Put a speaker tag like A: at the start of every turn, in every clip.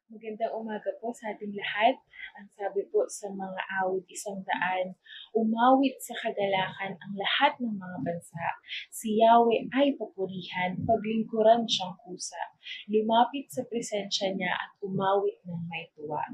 A: Magandang umaga po sa ating lahat. Ang sabi po sa mga awit 100, umawit sa kagalakan ang lahat ng mga bansa. Si Yahweh ay papurihan, paglingkuran siyang kusa. Lumapit sa presensya niya at umawit ng may tuwa.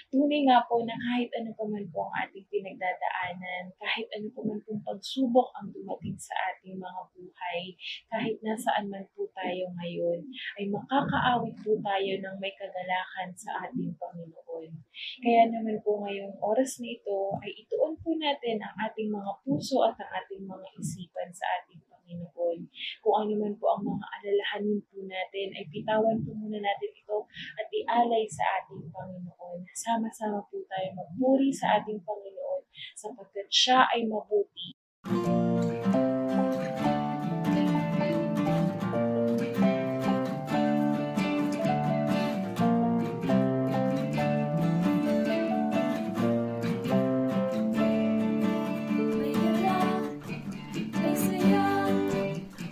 A: Tunay nga po na kahit ano pa man po ang ating pinagdadaanan, kahit ano pa man pong pagsubok ang dumating sa ating mga buhay, kahit nasaan man po tayo ngayon, ay makakaawit po tayo ng may kagalakan sa ating Panginoon. Kaya naman po ngayong oras na ito ay ituon po natin ang ating mga puso at ang ating mga isipan sa ating Panginoon. Kung ano man po ang mga alalahanin po natin, ay bitawan po muna natin ito at ialay sa ating Panginoon. Sama-sama po tayo magpuri sa ating Panginoon sapagkat siya ay mabuti.
B: May galak, may saya,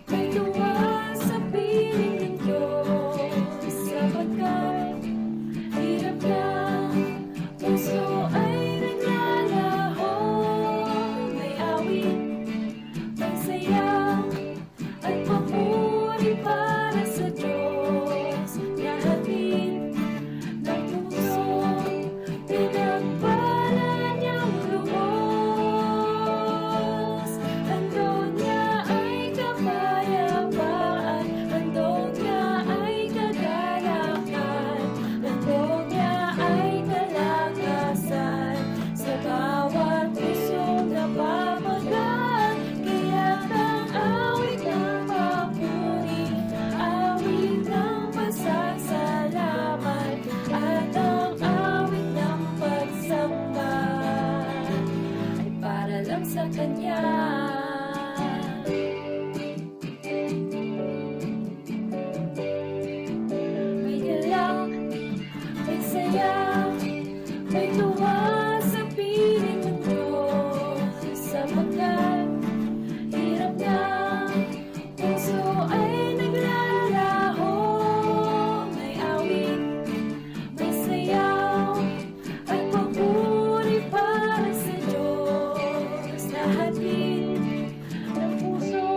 B: may tuwa sa piling ng Diyos. Sapagkat hirap lang, puso ay naglalaho. May awit, may saya, at papuri para sa Diyos. Lahatin ng puso, pinagpala niyang lubos. Handog niya ay kapayapaan, handog niya ay kagalakan, handog niya ay kalakasan. Sa bawat pusong napapagaan, kaya't ang awit ng papuri, awit ng pasasalamat, at ang awit ng pagsamba ay para lang sa Kanya. May galak, may saya, may tuwa sa piling ng Diyos. Sapagkat hirap na, puso ay naglalaho. May awit, may sayaw, at papuri para sa Diyos. Lahatin ng puso,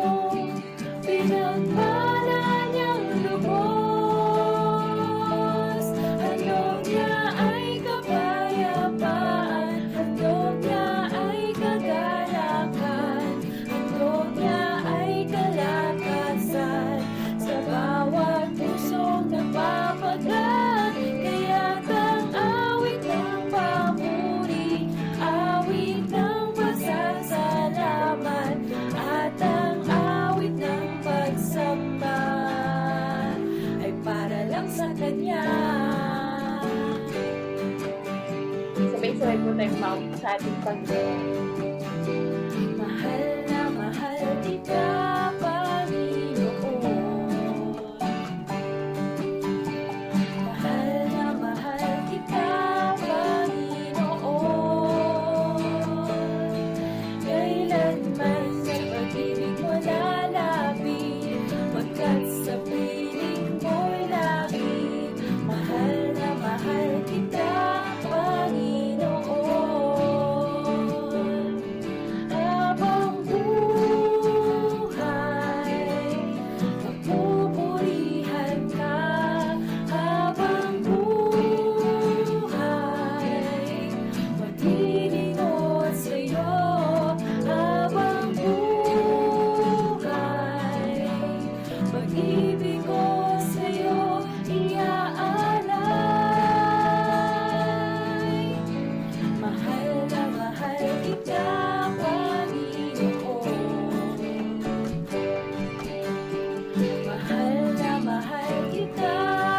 B: pinagpala niyang lubos. Handog niya ay kapayapaan, handog niya ay kagalakan, handog niya ay kalakasan. Sa bawat pusong napapagaan, kaya't ang awit ng papuri, awit ng pasasalamat, at ang awit ng pagsamba ay para lang sa Kanya.
A: Sabay-sabay po tayong umawit sa ating Panginoon.
B: Mahal na mahal kita, Panginoon. Mahal na mahal kita, Panginoon. Kailanman sa pag-ibig mo lalapit, pagkat sa piling mo'y lagi. Mahal na mahal kita, Panginoon. Habang buhay, pagpupurihan ka. Habang buhay, maglilingkod sa'yo. Habang buhay, pag-ibig ko sa'yo iaalay. Mahal na mahal kita, Panginoon. Mahal na mahal kita,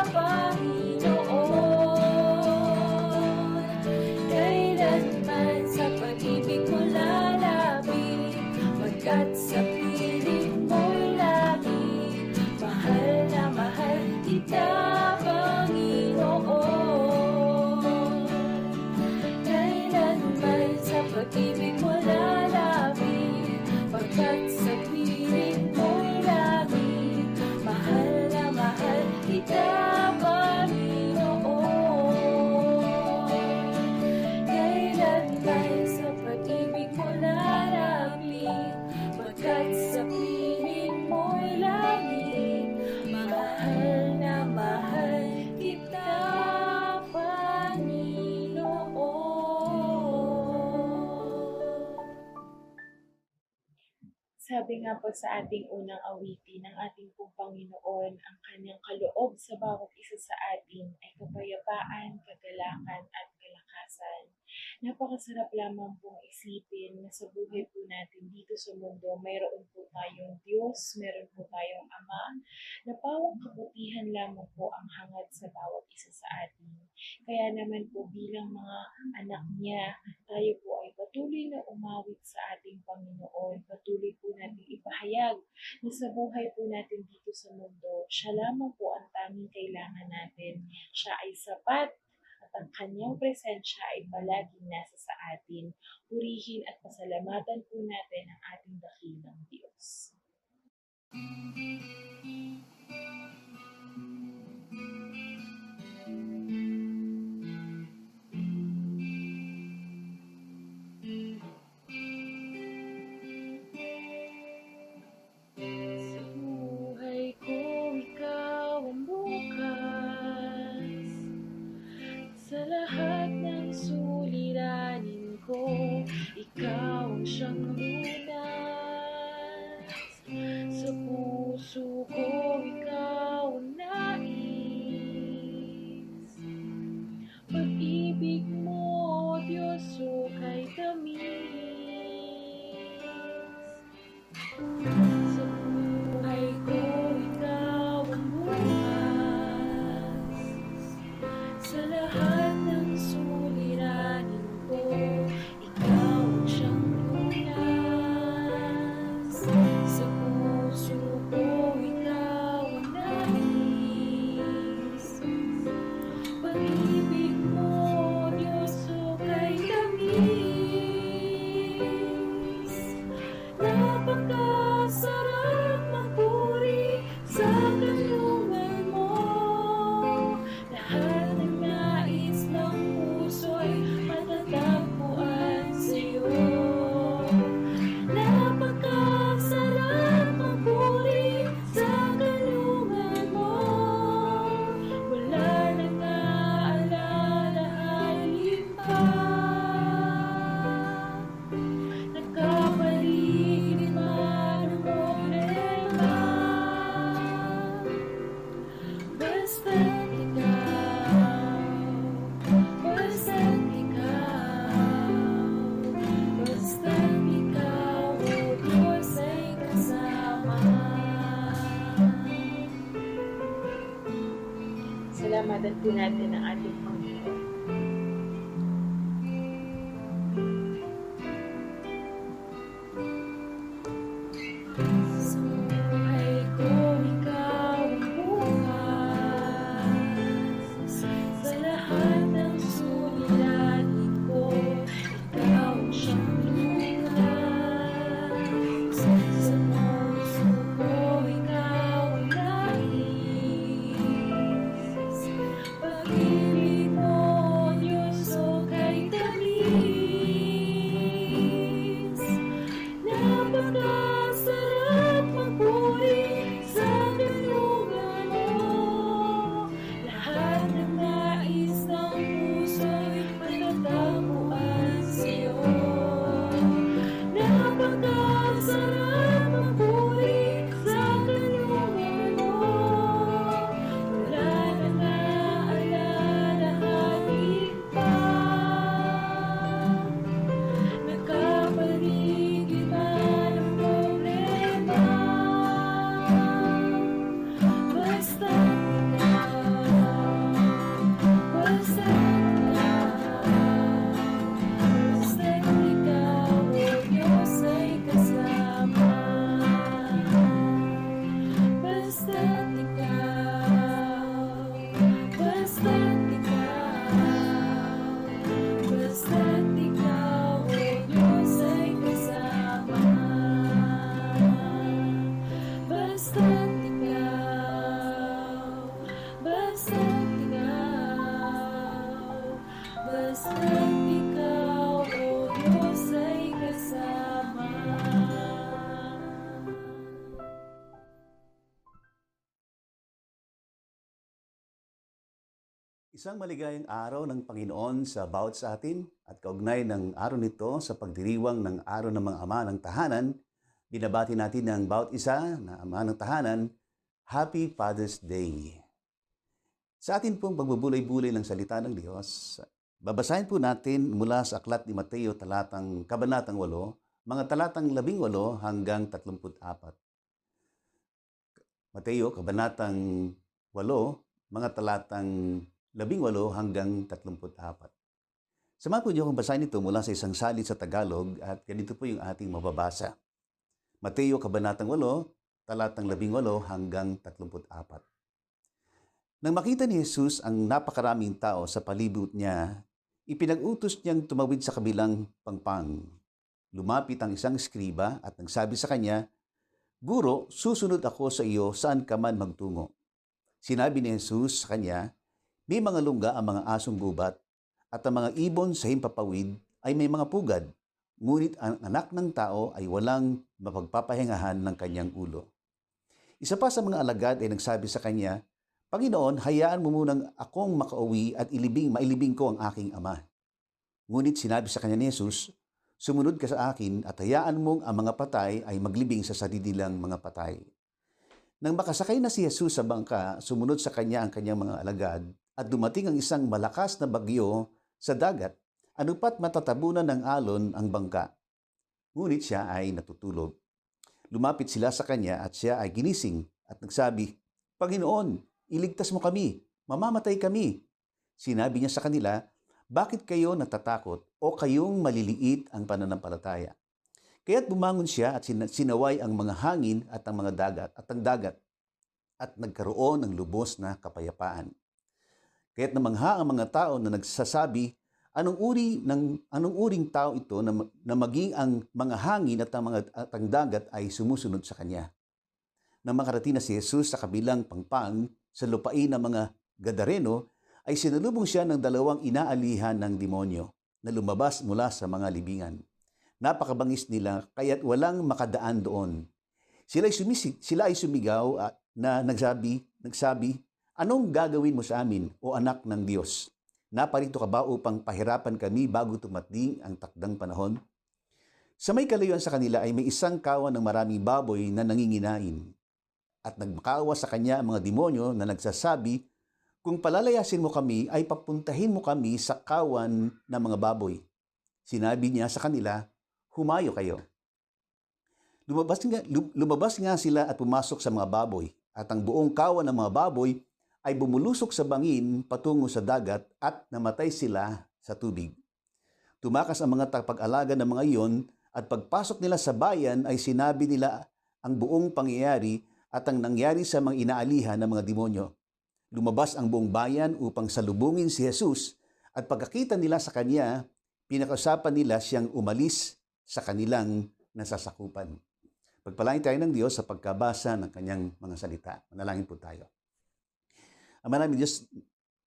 B: Panginoon. Kailanman sa pag-ibig mo lalapit, pagkat sa piling mo'y lagi. Mahal na mahal kita, Panginoon. Kailanman sa pag-ibig mo lalapit, pagkat sa piling mo'y lagi. Mahal na mahal kita, Panginoon.
A: Sabi nga po sa ating unang awitin ng ating pong Panginoon, ang kanyang kaloob sa bawat isa sa atin ay kapayapaan, kagalakan at kalakasan. Napakasarap lamang pong isipin na sa buhay po natin dito sa mundo, mayroon po tayong Diyos, meron po tayong Ama, na pawang kabutihan lamang po ang hangad sa bawat isa sa atin. Kaya naman po bilang mga anak niya, tayo po ay patuloy na umawit sa ating Panginoon. Patuloy po natin ipahayag na sa buhay po natin dito sa mundo, siya lamang po ang tanging kailangan natin. Siya ay sapat at ang kanyang presensya ay palaging nasa sa atin. Purihin at pasalamatan po natin ang ating dakilang Diyos. Sa buhay ko, ikaw ang bukas. Sa lahat ng suliranin ko, ikaw ang siyang lunas. Sa puso ko, ikaw ang nais. Pag-ibig mo, Diyos, kay tamis. Sa buhay ko, ikaw ang bukas. Sa lahat ng suliranin ko, ikaw ang siyang lunas. Sa puso ko, ikaw ang nais. Pag-ibig mo, Diyos, kay tamis. Napakasarap magpuri sa kanlungan mo. Lahat ng nais ng puso'y matatagpuan sa'yo. Napakasarap magpuri sa kanlungan mo. Wala nang aalalahanin pa. Nagkapaligid man ang problema. Basta't ikaw, basta't ikaw, o Diyos ay kasama. Salamatan po natin ang ating Panginoon. Sa buhay ko, ikaw ang bukas. Sa lahat ng suliranin ko, ikaw ang siyang lunas. Sa puso ko, ikaw ang nais. Pag-ibig mo, Diyos, kay tamis. Napakasarap magpuri sa kanlungan mo. Lahat ng nais ng puso'y matatagpuan sa'yo. Napakasarap magpuri sa kanlungan mo. Wala nang aalalahanin pa. Nagkapaligid man ang problema. Basta't ikaw, o Diyos ay kasama. Basta't ikaw, o Diyos ay kasama. Basta't ikaw, o Diyos ay kasama.
C: Isang maligayang araw ng Panginoon sa bawat sa atin at kaugnay ng araw nito sa pagdiriwang ng araw ng mga ama ng tahanan, binabati natin ng bawat isa na ama ng tahanan, Happy Father's Day. Sa atin pong pagbubulay-bulay ng salita ng Diyos, babasahin po natin mula sa aklat ni Mateo kabanatang 8, mga talatang 18 hanggang 34. Mateo, kabanatang 8, mga talatang 18 hanggang 34. Samahan po niyo akong basahin ito mula sa isang salin sa Tagalog at ganito po yung ating mababasa. Mateo, kabanatang 8, talatang 18 hanggang 34. Nang makita ni Jesus ang napakaraming tao sa palibot niya, ipinag-utos niyang tumawid sa kabilang pangpang. Lumapit ang isang skriba at nagsabi sa kanya, "Guro, susunod ako sa iyo saan ka man magtungo." Sinabi ni Jesus sa kanya, "May mga lungga ang mga asong gubat at ang mga ibon sa himpapawid ay may mga pugad, ngunit ang anak ng tao ay walang mapagpapahingahan ng kanyang ulo." Isa pa sa mga alagad ay nagsabi sa kanya, "Panginoon, hayaan mo munang akong makauwi at mailibing ko ang aking ama." Ngunit sinabi sa kanya ni Jesus, "Sumunod ka sa akin at hayaan mong ang mga patay ay maglibing sa sarili nilang mga patay." Nang makasakay na si Jesus sa bangka, sumunod sa kanya ang kanyang mga alagad at dumating ang isang malakas na bagyo sa dagat, anupat matatabunan ng alon ang bangka. Ngunit siya ay natutulog. Lumapit sila sa kanya at siya ay ginising at nagsabi, "Panginoon, iligtas mo kami, mamamatay kami." Sinabi niya sa kanila, "Bakit kayo natatakot o kayong maliliit ang pananampalataya?" Kaya't bumangon siya at sinaway ang mga hangin at ang dagat at nagkaroon ng lubos na kapayapaan. Kaya't namangha ang mga tao na nagsasabi, anong uring tao ito na maging ang mga hangin at ang dagat ay sumusunod sa kanya. Nang makarating na si Jesus sa kabilang pangpang sa lupain ng mga Gadareno, ay sinalubong siya ng dalawang inaalihan ng demonyo na lumabas mula sa mga libingan. Napakabangis nila kaya't walang makadaan doon. Sila ay sumigaw na nagsabi, "Anong gagawin mo sa amin, o anak ng Diyos? Naparito ka ba upang pahirapan kami bago tumating ang takdang panahon?" Sa may kalayuan sa kanila ay may isang kawan ng maraming baboy na nanginginain. At nagmakaawa sa kanya ang mga demonyo na nagsasabi, "Kung palalayasin mo kami, ay papuntahin mo kami sa kawan ng mga baboy." Sinabi niya sa kanila, "Humayo kayo." Lumabas nga sila at pumasok sa mga baboy, at ang buong kawan ng mga baboy ay bumulusok sa bangin patungo sa dagat at namatay sila sa tubig. Tumakas ang mga tagapag-alaga ng mga iyon at pagpasok nila sa bayan ay sinabi nila ang buong pangyayari at ang nangyari sa mga inaalihan ng mga demonyo. Lumabas ang buong bayan upang salubungin si Jesus at pagkakita nila sa kanya, pinakausapan nila siyang umalis sa kanilang nasasakupan. Pagpalain tayo ng Diyos sa pagkabasa ng kanyang mga salita. Manalangin po tayo. Ama namin Diyos,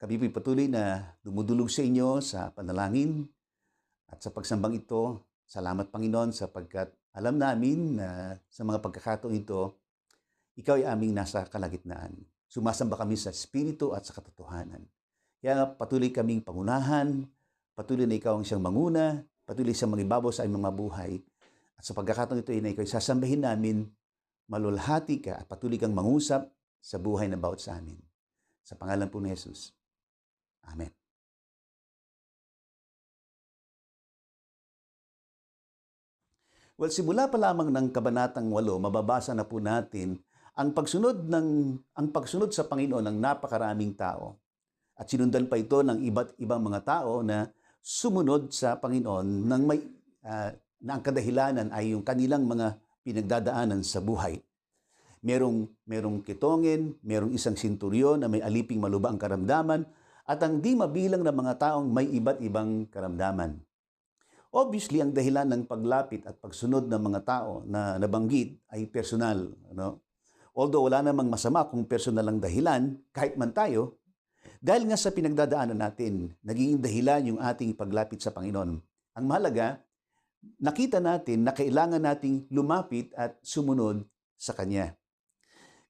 C: kami po'y patuloy na dumudulog sa inyo sa panalangin at sa pagsambang ito. Salamat Panginoon sapagkat alam namin na sa mga pagkakataong ito, ikaw ay aming nasa kalagitnaan. Sumasamba kami sa Espiritu at sa katotohanan. Kaya patuloy kaming pangunahan, patuloy na ikaw ang siyang manguna, patuloy siyang mangibabaw sa aming mga buhay. At sa pagkakataong ito na ikaw ay sasambahin namin, malulhati ka at patuloy kang mangusap sa buhay na bawat sa amin. Sa pangalan po ni Jesus. Amen. Well, simula pa lamang ng kabanatang 8, mababasa na po natin ang pagsunod sa Panginoon ng napakaraming tao. At sinundan pa ito ng iba't ibang mga tao na sumunod sa Panginoon na ang kadahilanan ay yung kanilang mga pinagdadaanan sa buhay. Merong kitongin, merong isang senturyon na may aliping malubhang karamdaman, at ang di mabilang na mga taong may iba't ibang karamdaman. Obviously, ang dahilan ng paglapit at pagsunod ng mga tao na nabanggit ay personal. Although wala namang masama kung personal ang dahilan, kahit man tayo, dahil nga sa pinagdadaanan natin, naging dahilan yung ating paglapit sa Panginoon. Ang mahalaga, nakita natin na kailangan nating lumapit at sumunod sa Kanya.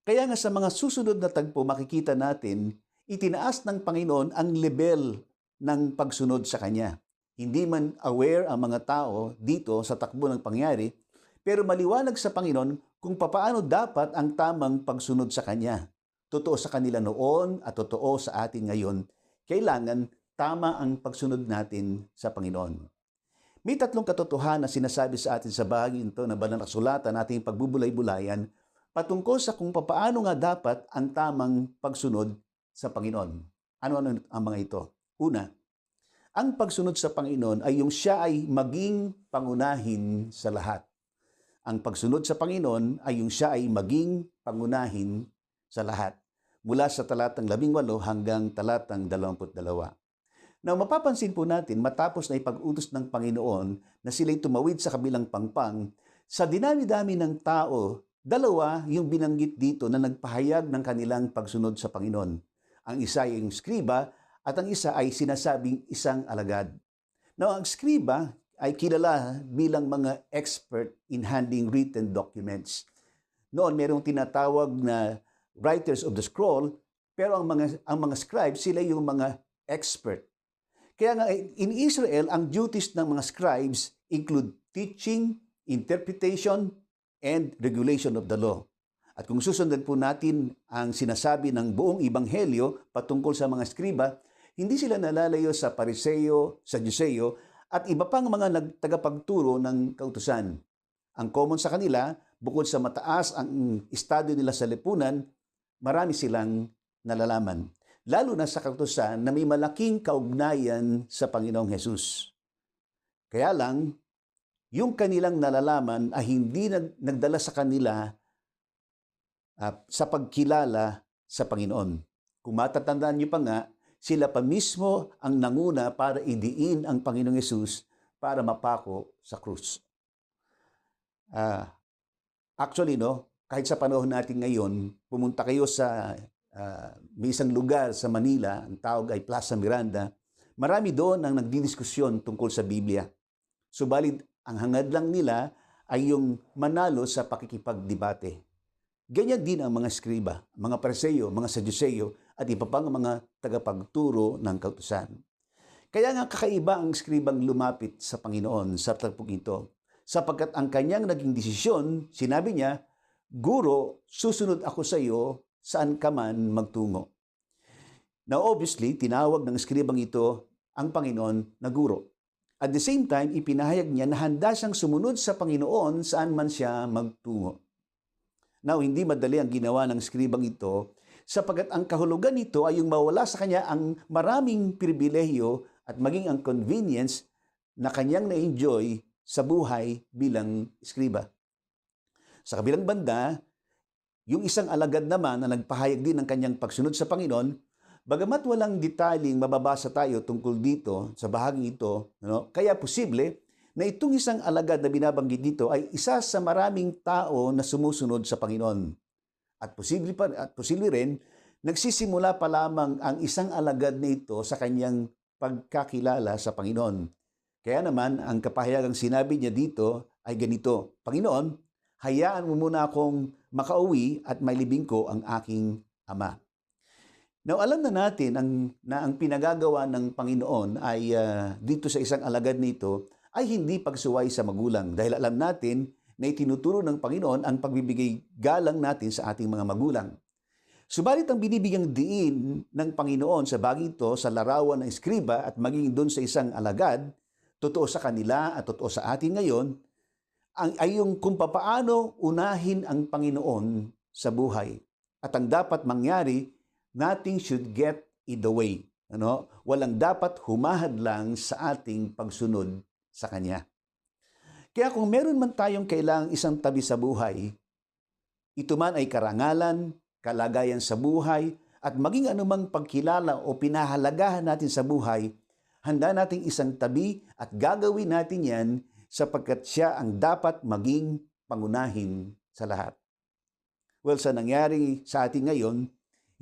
C: Kaya nga sa mga susunod na tagpo, makikita natin, itinaas ng Panginoon ang level ng pagsunod sa Kanya. Hindi man aware ang mga tao dito sa takbo ng pangyari, pero maliwanag sa Panginoon kung papaano dapat ang tamang pagsunod sa Kanya. Totoo sa kanila noon at totoo sa atin ngayon. Kailangan tama ang pagsunod natin sa Panginoon. May tatlong katotohanan na sinasabi sa atin sa bahagi ito na banal na kasulatan ating pagbubulay-bulayan patungkol sa kung papaano nga dapat ang tamang pagsunod sa Panginoon. Ano-ano ang mga ito? Una, ang pagsunod sa Panginoon ay yung siya ay maging pangunahin sa lahat. Ang pagsunod sa Panginoon ay yung siya ay maging pangunahin sa lahat. Mula sa talatang 18 hanggang talatang 22. Now, mapapansin po natin matapos na ipag-utos ng Panginoon na sila'y tumawid sa kabilang pangpang, sa dinami-dami ng tao, dalawa yung binanggit dito na nagpahayag ng kanilang pagsunod sa Panginoon. Ang isa ay yung skriba at ang isa ay sinasabing isang alagad. Now, ang skriba ay kilala bilang mga expert in handling written documents. Noon, mayroong tinatawag na writers of the scroll, pero ang mga scribes, sila yung mga expert. Kaya nga, in Israel, ang duties ng mga scribes include teaching, interpretation, and regulation of the law. At kung susundan po natin ang sinasabi ng buong ebanghelyo patungkol sa mga skriba, hindi sila nalalayo sa Pariseo, Sadyuseo, at iba pang mga tagapagturo ng kautusan. Ang common sa kanila, bukod sa mataas ang estado nila sa lipunan, marami silang nalalaman. Lalo na sa kautusan na may malaking kaugnayan sa Panginoong Hesus. Kaya lang, yung kanilang nalalaman ay hindi nagdala sa kanila sa pagkilala sa Panginoon. Kung matatandaan niyo pa nga, sila pa mismo ang nanguna para idiin ang Panginoong Hesus para mapako sa krus. Actually, kahit sa panahon natin ngayon, pumunta kayo sa may isang lugar sa Manila, ang tawag ay Plaza Miranda, marami doon ang nagdidiskusyon tungkol sa Biblia. Subalit, ang hangad lang nila ay yung manalo sa pakikipagdebate. Ganyan din ang mga skriba, mga Pariseo, mga Sadyuseo, at iba pang mga tagapagturo ng kautusan. Kaya nga kakaiba ang skribang lumapit sa Panginoon sa tagpong ito, sapagkat ang kanyang naging desisyon, sinabi niya, "Guro, susunod ako sa iyo saan ka man magtungo." Now obviously, tinawag ng skribang ito ang Panginoon na guro. At the same time, ipinahayag niya na handa siyang sumunod sa Panginoon saan man siya magtungo. Now, hindi madali ang ginawa ng skribang ito sapagkat ang kahulugan nito ay yung mawala sa kanya ang maraming pribilehyo at maging ang convenience na kanyang na-enjoy sa buhay bilang skriba. Sa kabilang banda, yung isang alagad naman na nagpahayag din ng kanyang pagsunod sa Panginoon, bagamat walang detaling mababasa tayo tungkol dito sa bahaging ito, kaya posible na itong isang alagad na binabanggit dito ay isa sa maraming tao na sumusunod sa Panginoon. At posible rin, nagsisimula pa lamang ang isang alagad na ito sa kanyang pagkakilala sa Panginoon. Kaya naman, ang kapahayagang sinabi niya dito ay ganito, "Panginoon, hayaan mo muna akong makauwi at mailibing ko ang aking ama." Now, alam na natin na ang pinagagawa ng Panginoon ay dito sa isang alagad nito ay hindi pagsuway sa magulang dahil alam natin na itinuturo ng Panginoon ang pagbibigay galang natin sa ating mga magulang. Subalit ang binibigyang diin ng Panginoon sa bagay ito sa larawan ng skriba at maging doon sa isang alagad, totoo sa kanila at totoo sa atin ngayon, ay yung kung papaano unahin ang Panginoon sa buhay. At ang dapat mangyari, nothing should get in the way. Walang dapat humahadlang sa ating pagsunod sa Kanya. Kaya kung meron man tayong kailangang isang tabi sa buhay, ito man ay karangalan, kalagayan sa buhay, at maging anumang pagkilala o pinahalagahan natin sa buhay, handa nating isang tabi at gagawin natin yan sapagkat siya ang dapat maging pangunahin sa lahat. Well, sa nangyari sa atin ngayon,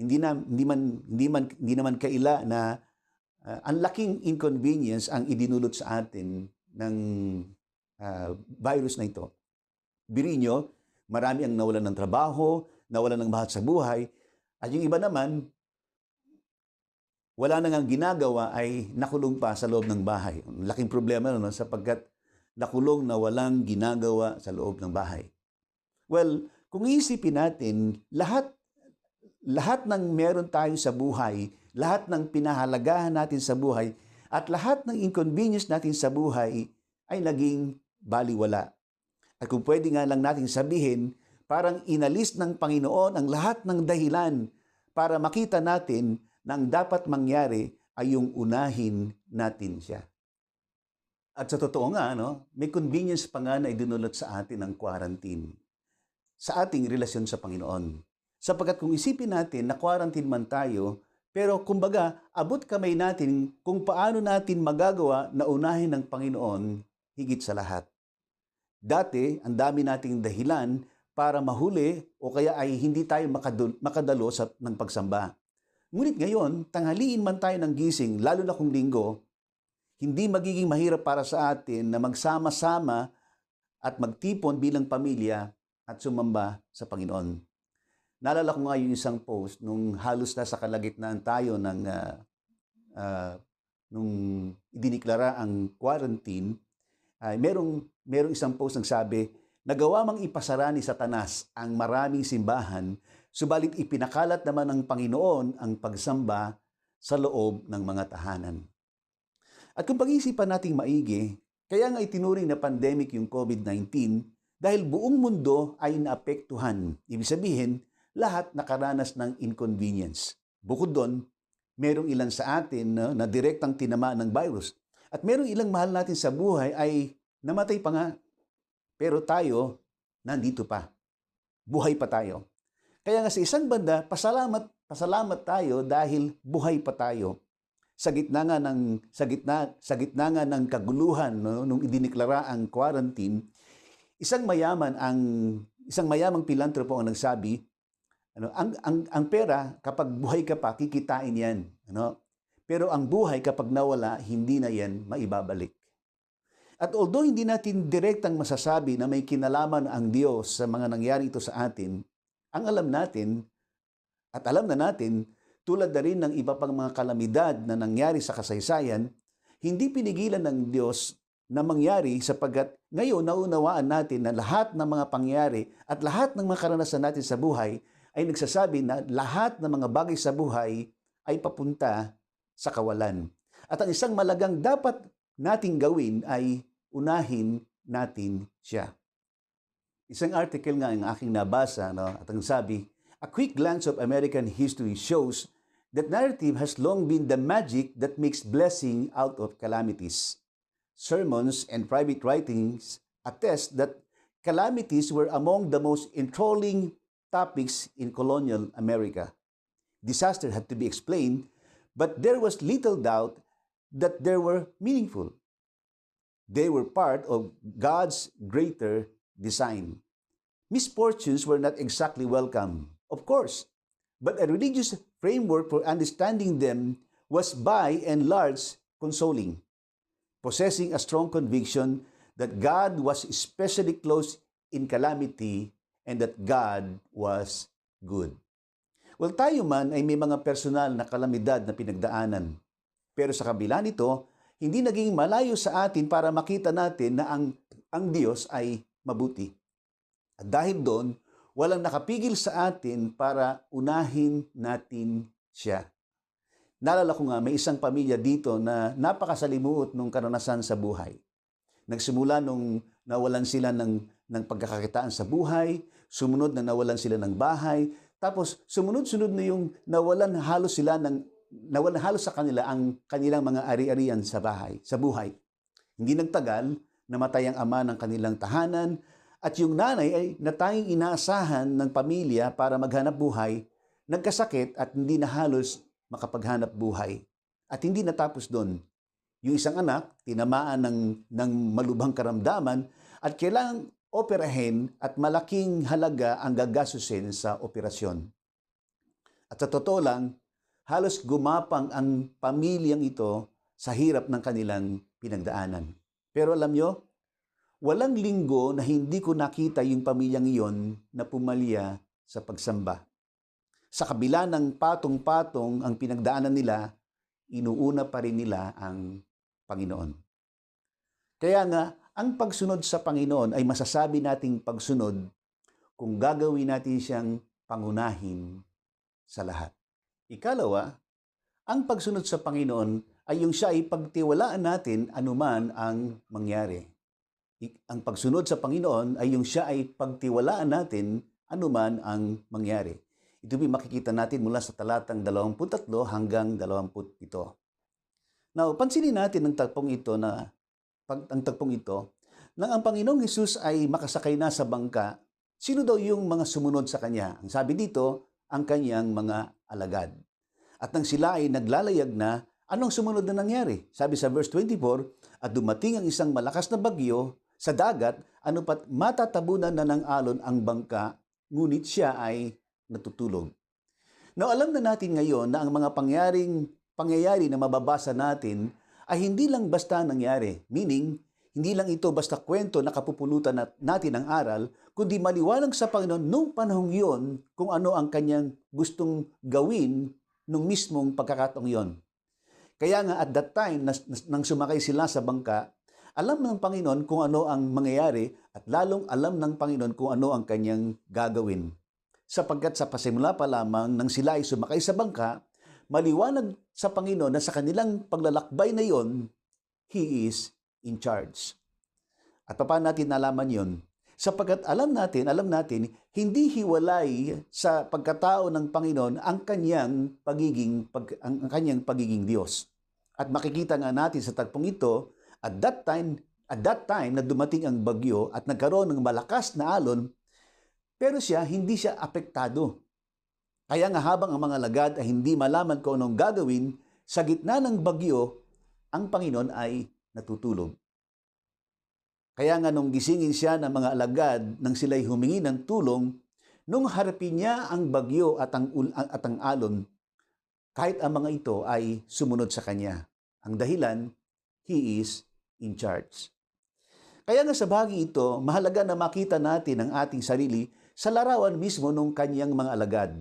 C: hindi naman kaila na ang laking inconvenience ang idinulot sa atin ng virus na ito. Biri nyo, marami ang nawalan ng trabaho, nawalan ng bahat sa buhay, at yung iba naman, wala na ngang ginagawa ay nakulong pa sa loob ng bahay. Laking problema sapagkat nakulong na walang ginagawa sa loob ng bahay. Well, kung iisipin natin, lahat ng meron tayo sa buhay, lahat ng pinahalagahan natin sa buhay, at lahat ng inconvenience natin sa buhay ay naging baliwala. At kung pwede nga lang natin sabihin, parang inalis ng Panginoon ang lahat ng dahilan para makita natin na ang dapat mangyari ay yung unahin natin siya. At sa totoo nga, may convenience pa nga na idinulot sa atin ng quarantine sa ating relasyon sa Panginoon. Sapagkat kung isipin natin na quarantine man tayo, pero kumbaga, abot kamay natin kung paano natin magagawa na unahin ng Panginoon higit sa lahat. Dati, ang dami nating dahilan para mahuli o kaya ay hindi tayo makadalo ng pagsamba. Ngunit ngayon, tanghaliin man tayo ng gising, lalo na kung linggo, hindi magiging mahirap para sa atin na magsama-sama at magtipon bilang pamilya at sumamba sa Panginoon. Naalala ko nga yung isang post nung halos na sa kalagitnaan tayo nung idiniklara ang quarantine, ay merong isang post nagsabi, nagawa mang ipasara ni Satanas ang maraming simbahan, subalit ipinakalat naman ng Panginoon ang pagsamba sa loob ng mga tahanan. At kung pag-iisipan nating maigi, kaya nga itinuring na pandemic yung COVID-19 dahil buong mundo ay naapektuhan. Ibig sabihin, lahat nakaranas ng inconvenience. Bukod doon, merong ilan sa atin na direktang tinamaan ng virus. At merong ilang mahal natin sa buhay ay namatay pa nga. Pero tayo, nandito pa. Buhay pa tayo. Kaya nga sa isang banda, pasalamat tayo dahil buhay pa tayo. Sa gitna nga ng kaguluhan nung idiniklara ang quarantine, isang mayamang pilantropo ang nagsabi, ang pera kapag buhay ka pa kikitain yan, pero ang buhay kapag nawala hindi na yan maibabalik. At although hindi natin direktang masasabi na may kinalaman ang Diyos sa mga nangyari ito sa atin, ang alam natin at alam na natin, tulad na rin ng iba pang mga kalamidad na nangyari sa kasaysayan, hindi pinigilan ng Diyos na mangyari sapagkat ngayon naunawaan natin na lahat ng mga pangyari at lahat ng mga karanasan natin sa buhay ay nagsasabi na lahat ng mga bagay sa buhay ay papunta sa kawalan. At ang isang malagang dapat nating gawin ay unahin natin siya. Isang article nga ang aking nabasa, at ang sabi, a quick glance of American history shows that narrative has long been the magic that makes blessing out of calamities. Sermons and private writings attest that calamities were among the most enthralling topics in colonial America. Disaster had to be explained, but there was little doubt that they were meaningful. They were part of God's greater design. Misfortunes were not exactly welcome, of course, but a religious framework for understanding them was by and large consoling, possessing a strong conviction that God was especially close in calamity and that God was good. Well, tayo man ay may mga personal na kalamidad na pinagdaanan. Pero sa kabila nito, hindi naging malayo sa atin para makita natin na ang Diyos ay mabuti. At dahil doon, walang nakapigil sa atin para unahin natin siya. Naalala ko nga, may isang pamilya dito na napakasalimuot nung karanasan sa buhay. Nagsimula nung nawalan sila ng pagkakakitaan sa buhay, sumunod na nawalan sila ng bahay, tapos sumunod-sunod na yung nawalan halos sa kanila ang kanilang mga ari-arian sa buhay. Hindi nagtagal, namatay ang ama ng kanilang tahanan, at yung nanay ay natanging inaasahan ng pamilya para maghanap buhay, nagkasakit at hindi na halos makapaghanap buhay. At hindi natapos doon. Yung isang anak, tinamaan ng malubhang karamdaman at kailangang operahin at malaking halaga ang gagastusin sa operasyon. At sa totoo lang, halos gumapang ang pamilyang ito sa hirap ng kanilang pinagdaanan. Pero alam nyo, walang linggo na hindi ko nakita yung pamilyang iyon na pumalya sa pagsamba. Sa kabila ng patong-patong ang pinagdaanan nila, inuuna pa rin nila ang Panginoon. Kaya nga, ang pagsunod sa Panginoon ay masasabi nating pagsunod kung gagawin natin siyang pangunahin sa lahat. Ikalawa, ang pagsunod sa Panginoon ay yung siya ay pagtiwalaan natin anuman ang mangyari. Ang pagsunod sa Panginoon ay yung siya ay pagtiwalaan natin anuman ang mangyari. Ito ay makikita natin mula sa talatang 23 hanggang 27. Now, pansinin natin ang tagpong ito nang ang Panginoong Hesus ay makasakay na sa bangka, sino daw yung mga sumunod sa Kanya? Ang sabi dito, ang Kanyang mga alagad. At nang sila ay naglalayag na, anong sumunod na nangyari? Sabi sa verse 24, at dumating ang isang malakas na bagyo sa dagat, ano pat matatabunan na ng alon ang bangka, ngunit siya ay natutulog. Now, alam na natin ngayon na ang mga pangyayari na mababasa natin ay hindi lang basta nangyari. Meaning, hindi lang ito basta kwento na kapupulutan natin ang aral, kundi maliwanag sa Panginoon nung panahong yon kung ano ang Kanyang gustong gawin nung mismong pagkakataong yon. Kaya nga at that time, nang sumakay sila sa bangka, alam ng Panginoon kung ano ang mangyayari at lalong alam ng Panginoon kung ano ang Kanyang gagawin. Sapagkat sa pasimula pa lamang nang sila ay sumakay sa bangka, maliwanag sa Panginoon na sa kanilang paglalakbay na yon, He is in charge. At paano natin nalaman yon? Sapagkat alam natin, hindi hiwalay sa pagkatao ng Panginoon ang kanyang pagiging Diyos. At makikita nga natin sa tagpong ito, at that time na dumating ang bagyo at nagkaroon ng malakas na alon, pero hindi siya apektado. Kaya nga habang ang mga alagad ay hindi malaman kung anong gagawin, sa gitna ng bagyo, ang Panginoon ay natutulog. Kaya nga nung gisingin siya ng mga alagad nang sila'y humingi ng tulong, nung harapin niya ang bagyo at ang alon, kahit ang mga ito ay sumunod sa kanya. Ang dahilan, He is in charge. Kaya nga sa bahagi ito, mahalaga na makita natin ang ating sarili sa larawan mismo ng kanyang mga alagad.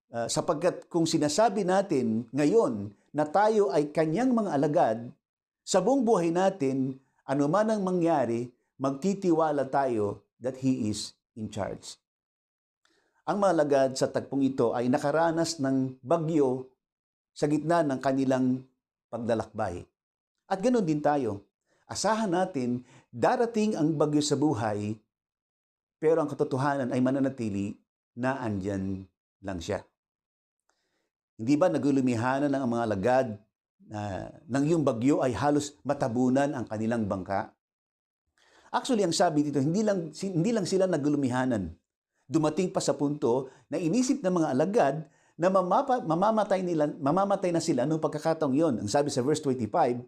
C: Sapagkat kung sinasabi natin ngayon na tayo ay kanyang mga alagad, sa buong buhay natin, anuman ang mangyari, magtitiwala tayo that He is in charge. Ang mga alagad sa tagpong ito ay nakaranas ng bagyo sa gitna ng kanilang paglalakbay. At ganoon din tayo. Asahan natin, darating ang bagyo sa buhay, pero ang katotohanan ay mananatili na andyan lang siya. Hindi ba nagulumihanan ng mga alagad nang yung bagyo ay halos matabunan ang kanilang bangka? Actually, ang sabi dito, hindi lang sila nagulumihanan. Dumating pa sa punto na inisip ng mga alagad na mamamatay na sila noong pagkakataong yon. Ang sabi sa verse 25,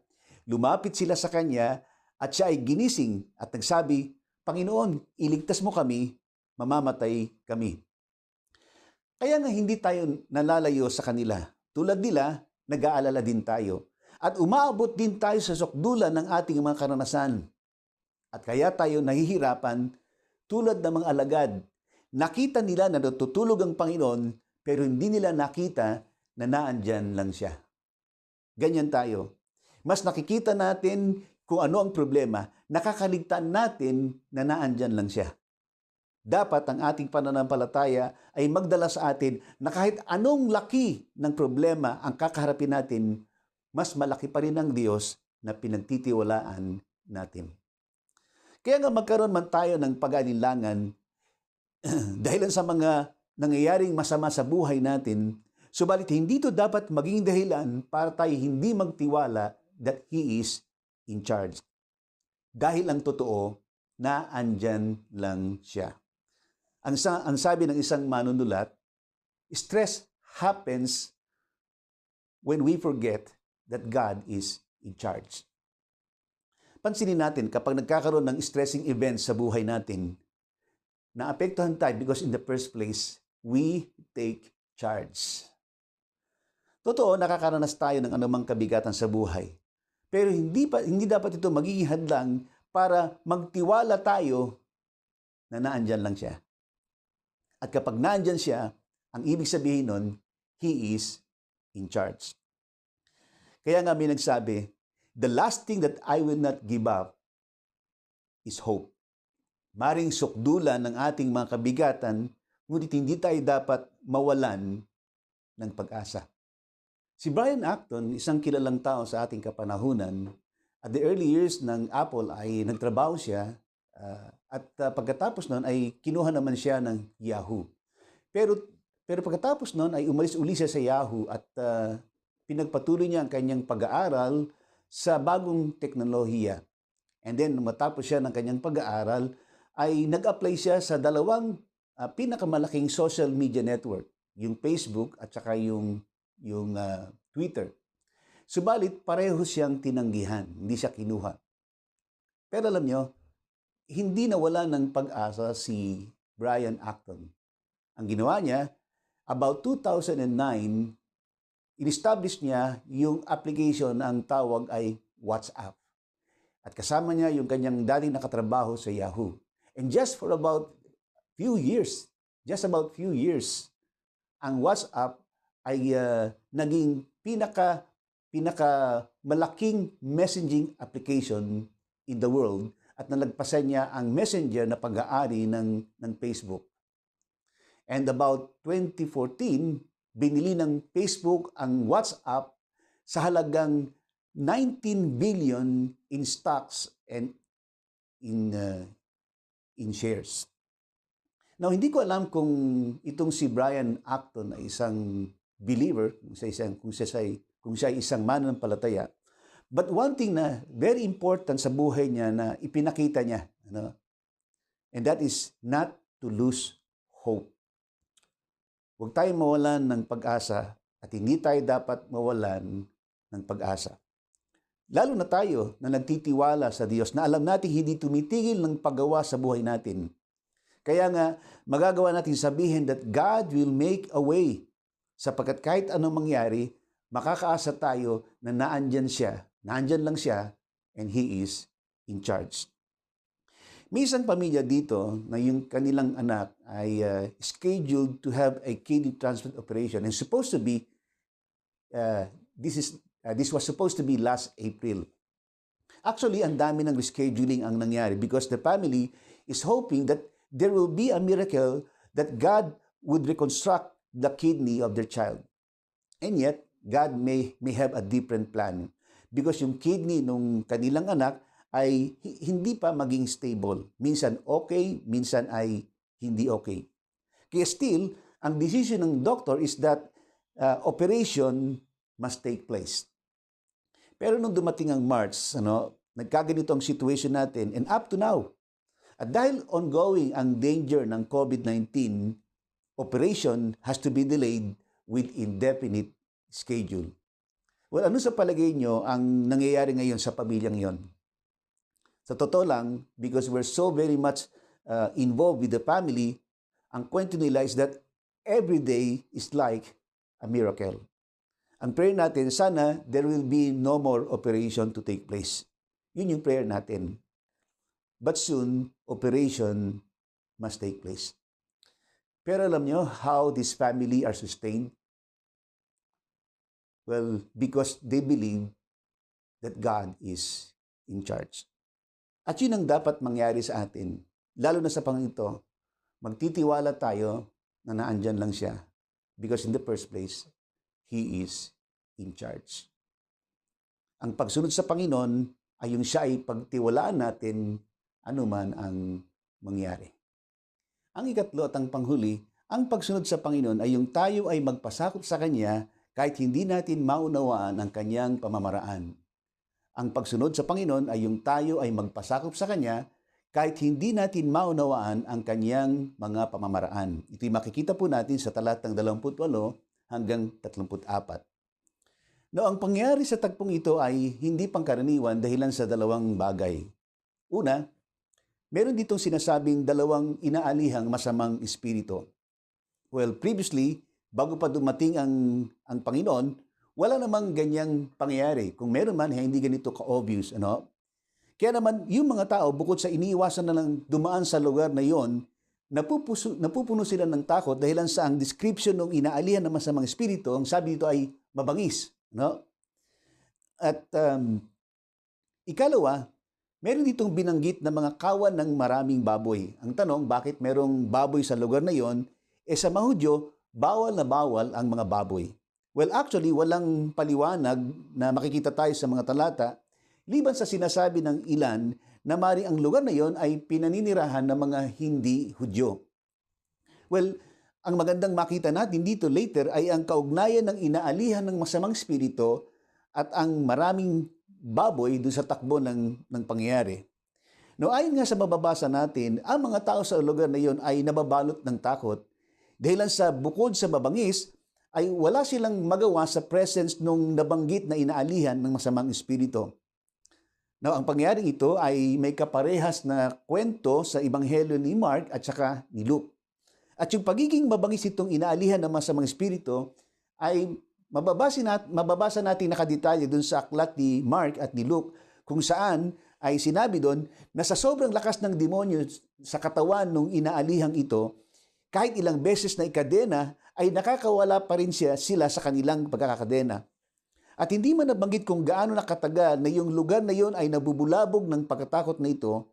C: lumapit sila sa kanya at siya ay ginising at nagsabi, Panginoon, iligtas mo kami, mamamatay kami. Kaya nga hindi tayo nalalayo sa kanila. Tulad nila, nag-aalala din tayo. At umaabot din tayo sa sukdulan ng ating mga karanasan. At kaya tayo nahihirapan tulad ng mga alagad. Nakita nila na natutulog ang Panginoon, pero hindi nila nakita na naandyan lang siya. Ganyan tayo. Mas nakikita natin kung ano ang problema, nakakaligtaan natin na naandyan lang siya. Dapat ang ating pananampalataya ay magdala sa atin na kahit anong laki ng problema ang kakaharapin natin, mas malaki pa rin ang Diyos na pinagtitiwalaan natin. Kaya nga magkaroon man tayo ng pag-alinlangan dahil sa mga nangyayaring masama sa buhay natin, subalit hindi ito dapat maging dahilan para tayo hindi magtiwala that He is in charge. Dahil ang totoo na andyan lang siya. Ang sabi ng isang manunulat, stress happens when we forget that God is in charge. Pansinin natin, kapag nagkakaroon ng stressing events sa buhay natin, naapektuhan tayo because in the first place, we take charge. Totoo, nakakaranas tayo ng anumang kabigatan sa buhay. Pero hindi dapat ito magiging hadlang para magtiwala tayo na naandyan lang siya. At kapag naandyan siya, ang ibig sabihin nun, He is in charge. Kaya nga may nagsabi, the last thing that I will not give up is hope. Maring sukdulan ng ating mga kabigatan, ngunit hindi tayo dapat mawalan ng pag-asa. Si Brian Acton, isang kilalang tao sa ating kapanahunan, at the early years ng Apple ay nagtrabaho siya at pagkatapos nun ay kinuha naman siya ng Yahoo. Pero pagkatapos nun ay umalis uli siya sa Yahoo at pinagpatuloy niya ang kanyang pag-aaral sa bagong teknolohiya. And then matapos siya ng kanyang pag-aaral ay nag-apply siya sa dalawang pinakamalaking social media network, yung Facebook at saka yung Twitter. Subalit, pareho siyang tinanggihan, hindi siya kinuha. Pero alam nyo, hindi nawala ng pag-asa si Brian Acton. Ang ginawa niya, about 2009, in-establish niya yung application na ang tawag ay WhatsApp. At kasama niya yung kanyang dating nakatrabaho sa Yahoo. And just about few years, ang WhatsApp ay naging pinaka malaking messaging application in the world at nalagpasan niya ang Messenger na pag-aari ng Facebook. And about 2014, binili ng Facebook ang WhatsApp sa halagang 19 billion in stocks and in shares. Now, hindi ko alam kung itong si Brian Acton ay isang believer, kung siya ay isang mananampalataya. But one thing na very important sa buhay niya na ipinakita niya, and that is not to lose hope. Huwag tayong mawalan ng pag-asa at hindi tayo dapat mawalan ng pag-asa. Lalo na tayo na nagtitiwala sa Diyos na alam natin hindi tumitigil ng paggawa sa buhay natin. Kaya nga, magagawa natin sabihin that God will make a way sapagkat kahit anong mangyari, makakaasa tayo na naandyan lang siya, and He is in charge. May isang pamilya dito na yung kanilang anak ay scheduled to have a kidney transplant operation and supposed to be, this was supposed to be last April. Actually, ang dami ng rescheduling ang nangyari because the family is hoping that there will be a miracle that God would reconstruct the kidney of their child. And yet, God may have a different plan because yung kidney nung kanilang anak ay hindi pa maging stable. Minsan okay, minsan ay hindi okay. Kaya still, ang decision ng doctor is that operation must take place. Pero nung dumating ang March, nagkaganito ang situation natin and up to now, at dahil ongoing ang danger ng COVID-19, operation has to be delayed with indefinite schedule. Well, ano sa palagay nyo ang nangyayari ngayon sa pamilyang yon? Sa totoo lang, because we're so very much involved with the family, ang kwento nila is that every day is like a miracle. Ang prayer natin, sana there will be no more operation to take place. Yun yung prayer natin. But soon, operation must take place. Pero alam nyo how this family are sustained? Well, because they believe that God is in charge. At yun ang dapat mangyari sa atin. Lalo na sa Panginoon, magtitiwala tayo na naandyan lang siya. Because in the first place, He is in charge. Ang pagsunod sa Panginoon ay yung siya ay pagtiwalaan natin anuman ang mangyari. Ang ikatlo at ang panghuli, ang pagsunod sa Panginoon ay yung tayo ay magpasakop sa Kanya kahit hindi natin maunawaan ang Kanyang pamamaraan. Ang pagsunod sa Panginoon ay yung tayo ay magpasakop sa Kanya kahit hindi natin maunawaan ang Kanyang mga pamamaraan. Ito'y makikita po natin sa talatang 28 hanggang 34. No, ang pangyari sa tagpong ito ay hindi pangkaraniwan dahilan sa dalawang bagay. Una, meron ditong sinasabing dalawang inaalihang masamang espiritu. Well, previously, bago pa dumating ang Panginoon, wala namang ganyang pangyayari. Kung meron man, hindi ganito ka-obvious. Kaya naman, yung mga tao, bukod sa iniiwasan na lang dumaan sa lugar na yon, napupuno sila ng takot dahilan sa ang description ng inaalihan ng masamang espiritu, ang sabi dito ay mabangis. At Ikalawa, meron ditong binanggit na mga kawan ng maraming baboy. Ang tanong, bakit merong baboy sa lugar na yon? Sa mga Hudyo, bawal na bawal ang mga baboy. Well, actually, walang paliwanag na makikita tayo sa mga talata, liban sa sinasabi ng ilan na mari ang lugar na yon ay pinaninirahan ng mga hindi Hudyo. Well, ang magandang makita natin dito later ay ang kaugnayan ng inaalihan ng masamang spirito at ang maraming baboy doon sa takbo ng pangyayari. No, ayon nga sa mababasa natin, ang mga tao sa lugar na iyon ay nababalot ng takot dahil sa bukod sa mabangis, ay wala silang magawa sa presence nung nabanggit na inaalihan ng masamang espiritu. Now, ang pangyayaring ito ay may kaparehas na kwento sa Ebanghelyo ni Mark at saka ni Luke. At yung pagiging mabangis itong inaalihan ng masamang espiritu ay mababasa natin nakadetalye dun sa aklat ni Mark at ni Luke kung saan ay sinabi doon na sa sobrang lakas ng demonyo sa katawan ng inaalihang ito, kahit ilang beses na ikadena, ay nakakawala pa rin sila sa kanilang pagkakakadena. At hindi man nabanggit kung gaano nakatagal na yung lugar na yon ay nabubulabog ng pagkatakot na ito,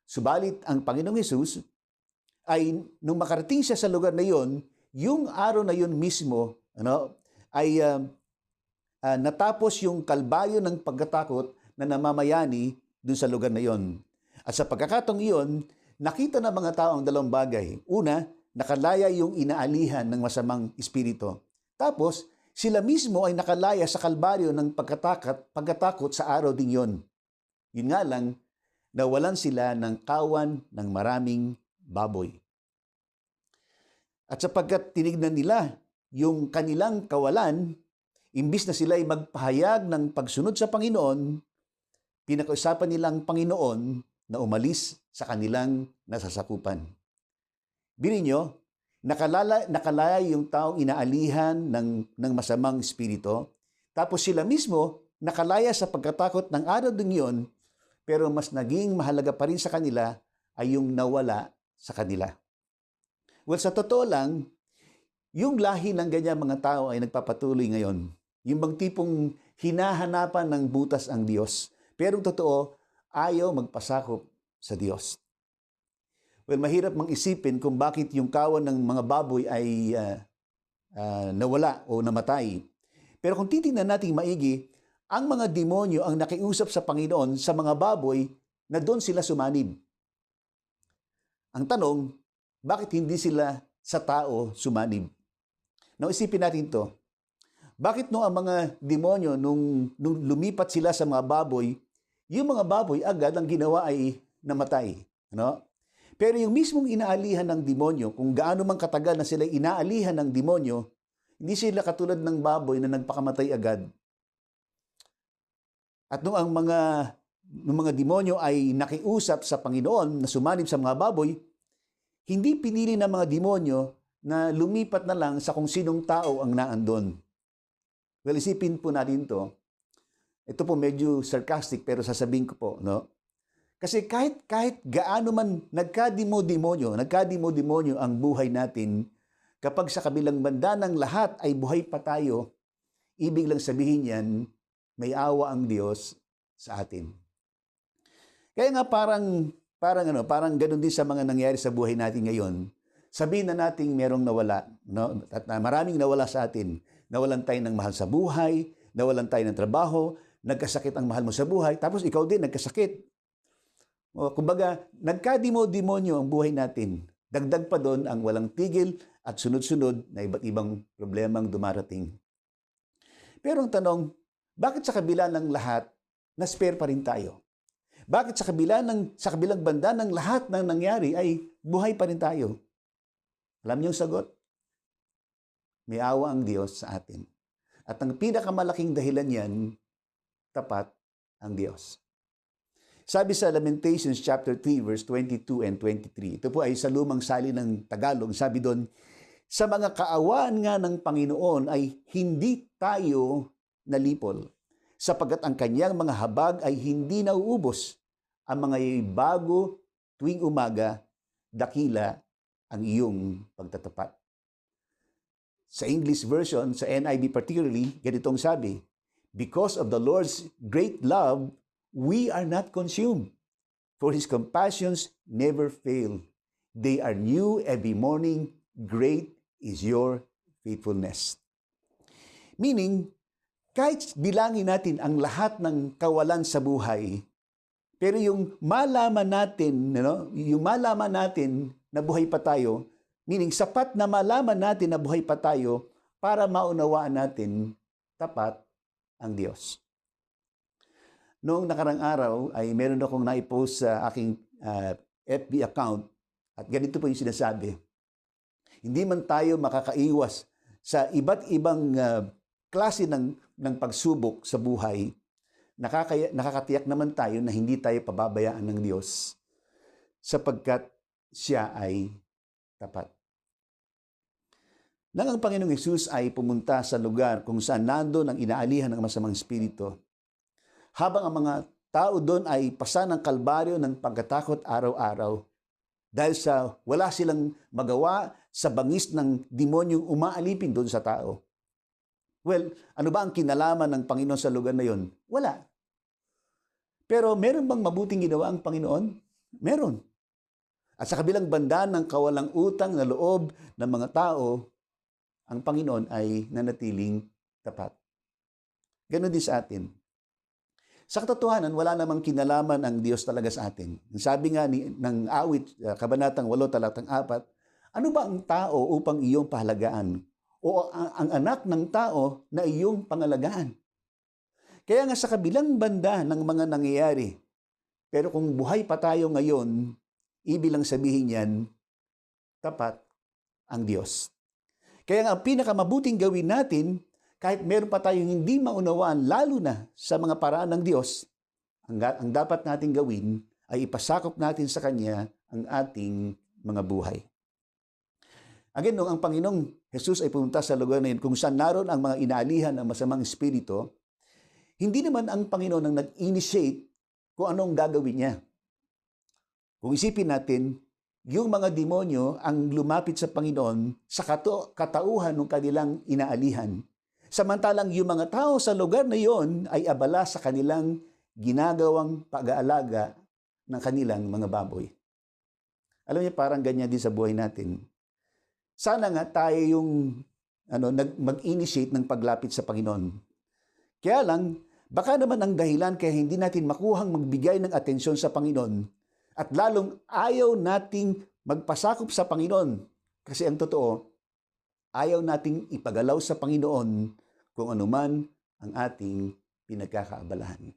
C: subalit ang Panginoong Hesus ay nung makarating siya sa lugar na yon, yung araw na yon mismo, ay natapos yung kalbaryo ng pagkatakot na namamayani dun sa lugar na yon. At sa pagkakataong iyon, nakita ng mga tao ang dalawang bagay. Una, nakalaya yung inaalihan ng masamang espiritu. Tapos, sila mismo ay nakalaya sa kalbaryo ng pagkatakot sa araw ding yon. Yun nga lang, nawalan sila ng kawan ng maraming baboy. At sapagkat tinignan nila yung kanilang kawalan, imbis na sila ay magpahayag ng pagsunod sa Panginoon, pinag-usapan nilang Panginoon na umalis sa kanilang nasasakupan. Binin nyo, nakalaya yung taong inaalihan ng masamang espiritu, tapos sila mismo nakalaya sa pagkatakot ng araw din yon, pero mas naging mahalaga pa rin sa kanila ay yung nawala sa kanila. Well, sa totoo lang, yung lahi ng ganyan mga tao ay nagpapatuloy ngayon. Yung bang tipong hinahanapan ng butas ang Diyos. Pero totoo, ayaw magpasakop sa Diyos. Well, mahirap mang isipin kung bakit yung kawan ng mga baboy ay nawala o namatay. Pero kung titingnan natin maigi, ang mga demonyo ang nakiusap sa Panginoon sa mga baboy na doon sila sumanib. Ang tanong, bakit hindi sila sa tao sumanib? Now, isipin natin to. Bakit ang mga demonyo, nung lumipat sila sa mga baboy, yung mga baboy agad ang ginawa ay namatay. Pero yung mismong inaalihan ng demonyo, kung gaano man katagal na sila inaalihan ng demonyo, hindi sila katulad ng baboy na nagpakamatay agad. At nung mga demonyo ay nakiusap sa Panginoon na sumanib sa mga baboy, hindi pinili ng mga demonyo na lumipat na lang sa kung sinong tao ang naandon. Well, isipin po natin to. Ito po medyo sarcastic pero sasabihin ko po, Kasi kahit gaano man nagkadimo-demonyo ang buhay natin, kapag sa kabilang banda ng lahat ay buhay pa tayo, ibig lang sabihin yan, may awa ang Diyos sa atin. Kaya nga parang ganun din sa mga nangyari sa buhay natin ngayon. Sabihin na natin merong nawala, at maraming nawala sa atin. Nawalan tayo ng mahal sa buhay, nawalan tayo ng trabaho, nagkasakit ang mahal mo sa buhay, tapos ikaw din nagkasakit. Kumbaga, nagkadimo-demonyo ang buhay natin. Dagdag pa doon ang walang tigil at sunod-sunod na iba't ibang problemang dumarating. Pero ang tanong, bakit sa kabila ng lahat, na-spare pa rin tayo? Bakit sa kabilang banda ng lahat ng nangyari ay buhay pa rin tayo? Alam niyo ang sagot? May awa ang Diyos sa atin. At ang pinakamalaking dahilan yan, tapat ang Diyos. Sabi sa Lamentations chapter 3 verse 22 and 23. Ito po ay sa lumang salin ng Tagalog. Sabi doon, sa mga kaawaan nga ng Panginoon ay hindi tayo nalipol, sapagkat ang kanyang mga habag ay hindi nauubos. Ang mga bago tuwing umaga, dakila ang iyong pagtatapat. Sa English version, sa NIV particularly, ganitong sabi, because of the Lord's great love, we are not consumed. For His compassions never fail. They are new every morning. Great is your faithfulness. Meaning, kahit bilangin natin ang lahat ng kawalan sa buhay, pero yung malaman natin, yung malaman natin na buhay pa tayo, meaning sapat na malaman natin na buhay pa tayo para maunawaan natin tapat ang Diyos. Noong nakarang araw ay meron akong naipost sa aking FB account at ganito po yung sinasabi. Hindi man tayo makakaiwas sa iba't ibang klase ng pagsubok sa buhay, nakakatiyak naman tayo na hindi tayo pababayaan ng Diyos sapagkat siya ay tapat. Nang ang Panginoong Hesus ay pumunta sa lugar kung saan nandoon ang inaalihan ng masamang espiritu, habang ang mga tao doon ay pasa ng kalbaryo ng pagkatakot araw-araw dahil sa wala silang magawa sa bangis ng demonyong umaalipin doon sa tao. Well, ano ba ang kinalaman ng Panginoon sa lugar na yon? Wala. Pero meron bang mabuting ginawa ang Panginoon? Meron. At sa kabilang banda ng kawalang utang na loob ng mga tao, ang Panginoon ay nanatiling tapat. Ganon din sa atin. Sa katotohanan, wala namang kinalaman ang Diyos talaga sa atin. Sabi nga ng awit, Kabanatang 8, talatang 4, ano ba ang tao upang iyong pahalagaan? O ang anak ng tao na iyong pangalagaan? Kaya nga sa kabilang banda ng mga nangyayari, pero kung buhay pa tayo ngayon, ibig lang sabihin yan, tapat ang Diyos. Kaya nga ang pinakamabuting gawin natin, kahit meron pa tayong hindi maunawaan, lalo na sa mga paraan ng Diyos, ang dapat nating gawin ay ipasakop natin sa Kanya ang ating mga buhay. Again, nung ang Panginoong Jesus ay pumunta sa lugar na yun, kung saan naroon ang mga inaalihan ng masamang espiritu, hindi naman ang Panginoon ang nag-initiate kung anong gagawin niya. Kung isipin natin, yung mga demonyo ang lumapit sa Panginoon sa katauhan ng kanilang inaalihan. Samantalang yung mga tao sa lugar na yon ay abala sa kanilang ginagawang pag-aalaga ng kanilang mga baboy. Alam niyo, parang ganyan din sa buhay natin. Sana nga tayo yung mag-initiate ng paglapit sa Panginoon. Kaya lang, baka naman ang dahilan kaya hindi natin makuhang magbigay ng atensyon sa Panginoon at lalong ayaw nating magpasakop sa Panginoon. Kasi ang totoo, ayaw nating ipagalaw sa Panginoon kung anuman ang ating pinagkakaabalahan.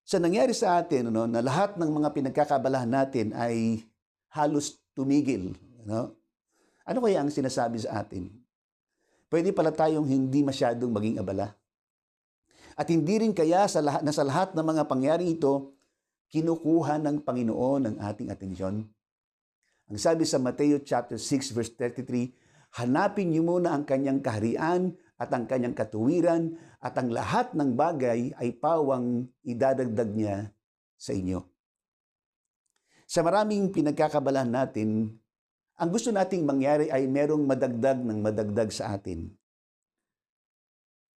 C: Sa nangyari sa atin, na lahat ng mga pinagkakaabalahan natin ay halos tumigil. Ano kaya ang sinasabi sa atin? Pwede pala tayong hindi masyadong maging abala. At hindi rin kaya sa lahat ng mga pangyari ito, kinukuha ng Panginoon ang ating atensyon. Ang sabi sa Mateo chapter 6 verse 33, hanapin niyo muna ang kanyang kaharian at ang kanyang katuwiran at ang lahat ng bagay ay pawang idadagdag niya sa inyo. Sa maraming pinagkakabalahan natin, ang gusto nating mangyari ay merong madagdag ng madagdag sa atin.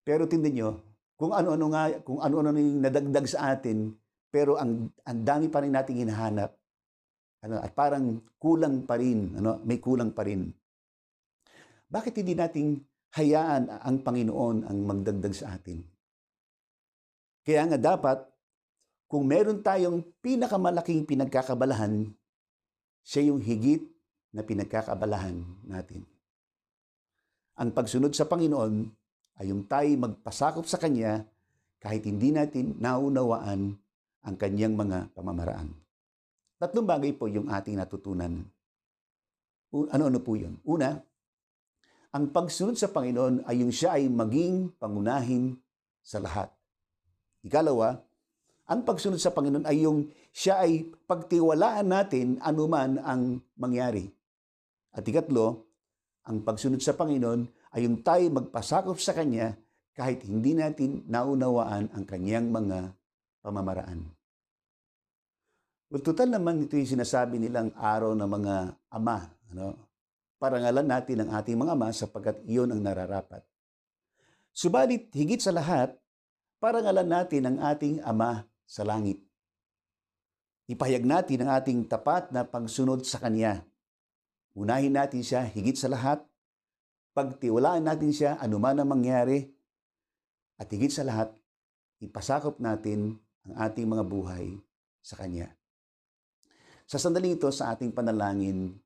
C: Pero tingnan nyo, kung ano-ano yung nadagdag sa atin, pero ang dami pa rin nating hinahanap, at parang kulang pa rin, may kulang pa rin. Bakit hindi nating hayaan ang Panginoon ang magdagdag sa atin? Kaya nga dapat, kung meron tayong pinakamalaking pinagkakabalahan, siya yung higit na pinagkakabalahan natin. Ang pagsunod sa Panginoon ay yung tayo magpasakop sa Kanya kahit hindi natin naunawaan ang Kanyang mga pamamaraan. Tatlong bagay po yung ating natutunan. Ano-ano po yun? Una, ang pagsunod sa Panginoon ay yung siya ay maging pangunahin sa lahat. Ikalawa, ang pagsunod sa Panginoon ay yung siya ay pagtiwalaan natin anuman ang mangyari. At ikatlo, ang pagsunod sa Panginoon ay yung tayo magpasakop sa Kanya kahit hindi natin naunawaan ang Kanyang mga pamamaraan. Well, total naman ito yung sinasabi nilang araw ng mga ama. Parangalan natin ang ating mga ama sapagkat iyon ang nararapat. Subalit, higit sa lahat, parangalan natin ang ating Ama sa langit. Ipahayag natin ang ating tapat na pagsunod sa Kanya. Unahin natin siya higit sa lahat. Pagtiwalaan natin siya anuman ang mangyari. At higit sa lahat, ipasakop natin ang ating mga buhay sa Kanya. Sa sandaling ito sa ating panalangin,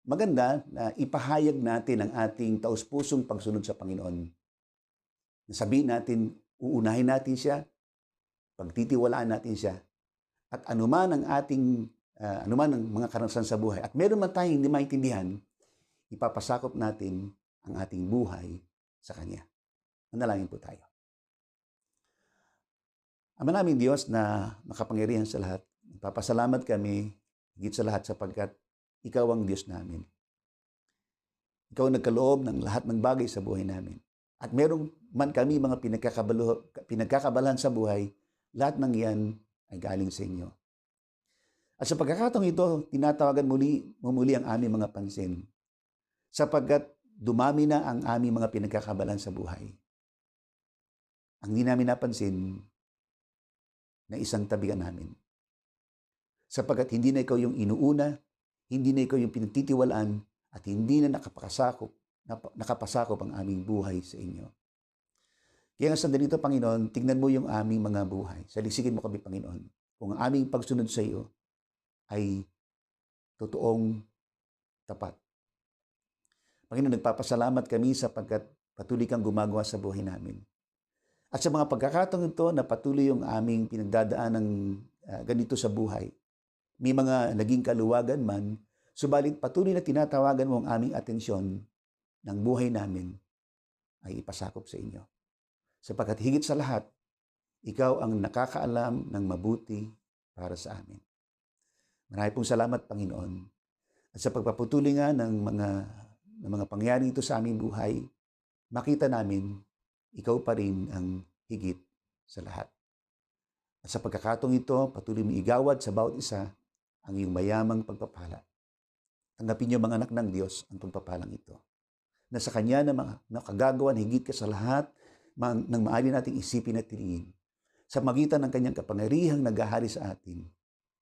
C: maganda na ipahayag natin ang ating taus-pusong pagsunod sa Panginoon. Sabihin natin, uunahin natin siya, pagtitiwalaan natin siya, at anuman ang mga karanasan sa buhay, at meron man tayong hindi maintindihan, ipapasakop natin ang ating buhay sa Kanya. Manalangin po tayo. Ama naming Diyos na makapangyarihan sa lahat, nagpapasalamat kami higit sa lahat sapagkat Ikaw ang Diyos namin. Ikaw ang nagkaloob ng lahat ng bagay sa buhay namin. At meron man kami mga pinagkakabalahan sa buhay, lahat ng iyan ay galing sa inyo. At sa pagkakataong ito, tinatawagan muli ang aming mga pansin. Sapagkat dumami na ang aming mga pinagkakabalahan sa buhay. Ang hindi namin napansin na isang tabigan namin. Sapagkat hindi na ikaw yung inuuna, hindi na ikaw yung pinagtitiwalaan, at hindi na nakapasakop ang aming buhay sa inyo. Kaya nga sandali ito, Panginoon, tingnan mo yung aming mga buhay. Salisigin mo kami, Panginoon, kung ang aming pagsunod sa iyo ay totoong tapat. Panginoon, nagpapasalamat kami sapagkat patuloy kang gumagawa sa buhay namin. At sa mga pagkakataong ito na patuloy yung aming pinagdadaan ng ganito sa buhay, may mga naging kaluwagan man, subalit patuloy na tinatawagan mo ang aming atensyon ng buhay namin ay ipasakop sa inyo. Sapagkat higit sa lahat, ikaw ang nakakaalam ng mabuti para sa amin. Marami pong salamat, Panginoon. At sa pagpaputuloy nga ng mga pangyayari ito sa aming buhay, makita namin, ikaw pa rin ang higit sa lahat. At sa pagkakataong ito, patuloy mo igawad sa bawat isa ang iyong mayamang pagpapala. Tanggapin niyo mga anak ng Diyos ang pagpapalang ito. Na sa Kanya na nakagagawan higit ka sa lahat ng maaari nating isipin at tingin. Sa magitan ng Kanyang kapangyarihang naghahari sa atin.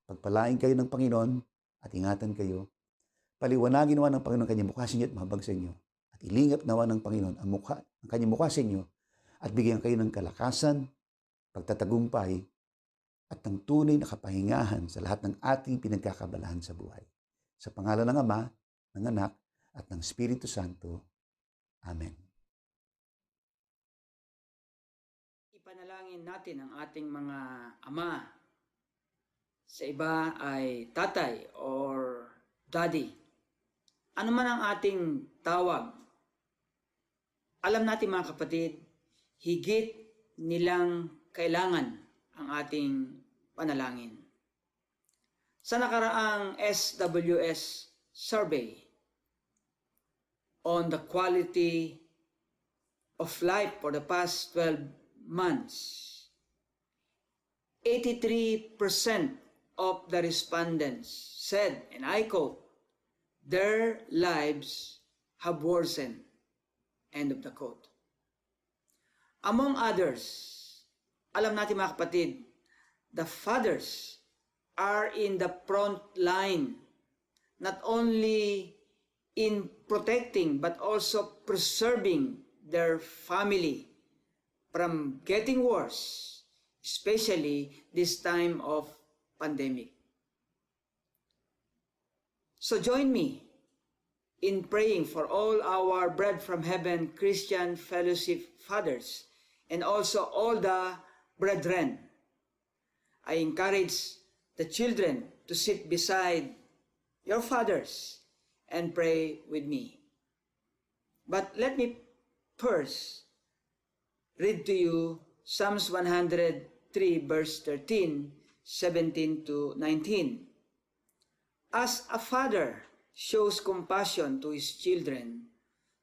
C: Pagpalain kayo ng Panginoon at ingatan kayo. Paliwanagin nawa ng Panginoon Kanyang mukha sa inyo at mahabag sa inyo. At ilingap nawa ng Panginoon ang Kanyang mukha sa inyo at bigyan kayo ng kalakasan, pagtatagumpay, at ng tunay na kapahingahan sa lahat ng ating pinagkakabalahan sa buhay. Sa pangalan ng Ama, ng Anak, at ng Espiritu Santo. Amen.
D: Ipanalangin natin ang ating mga ama. Sa iba ay tatay or daddy. Ano man ang ating tawag, alam natin mga kapatid, higit nilang kailangan ang ating panalangin. Sa nakaraang SWS survey on the quality of life for the past 12 months, 83% of the respondents said, and I quote, their lives have worsened. End of the quote. Among others, alam natin mga kapatid, the fathers are in the front line, not only in protecting but also preserving their family from getting worse, especially this time of pandemic. So join me in praying for all our Bread from Heaven Christian Fellowship fathers and also all the brethren. I encourage the children to sit beside your fathers and pray with me. But let me first read to you Psalms 103 verse 13, 17 to 19. As a father shows compassion to his children,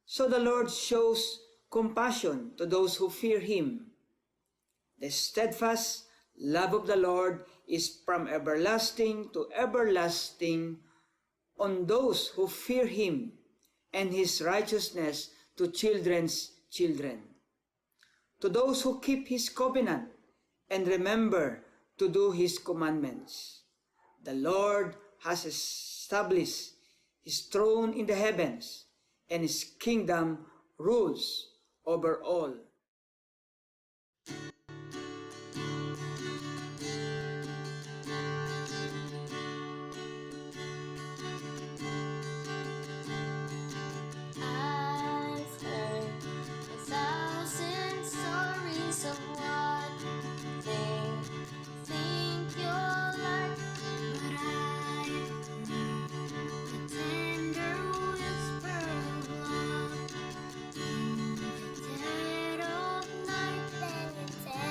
D: so the Lord shows compassion to those who fear him. The steadfast love of the Lord is from everlasting to everlasting on those who fear him, and his righteousness to children's children. To those who keep his covenant and remember to do His commandments. The Lord has established His throne in the heavens, and His kingdom rules over all.
E: I've heard 1,000 stories of what they think you're like, but I've heard the tender whisper of love in the dead of night. Then you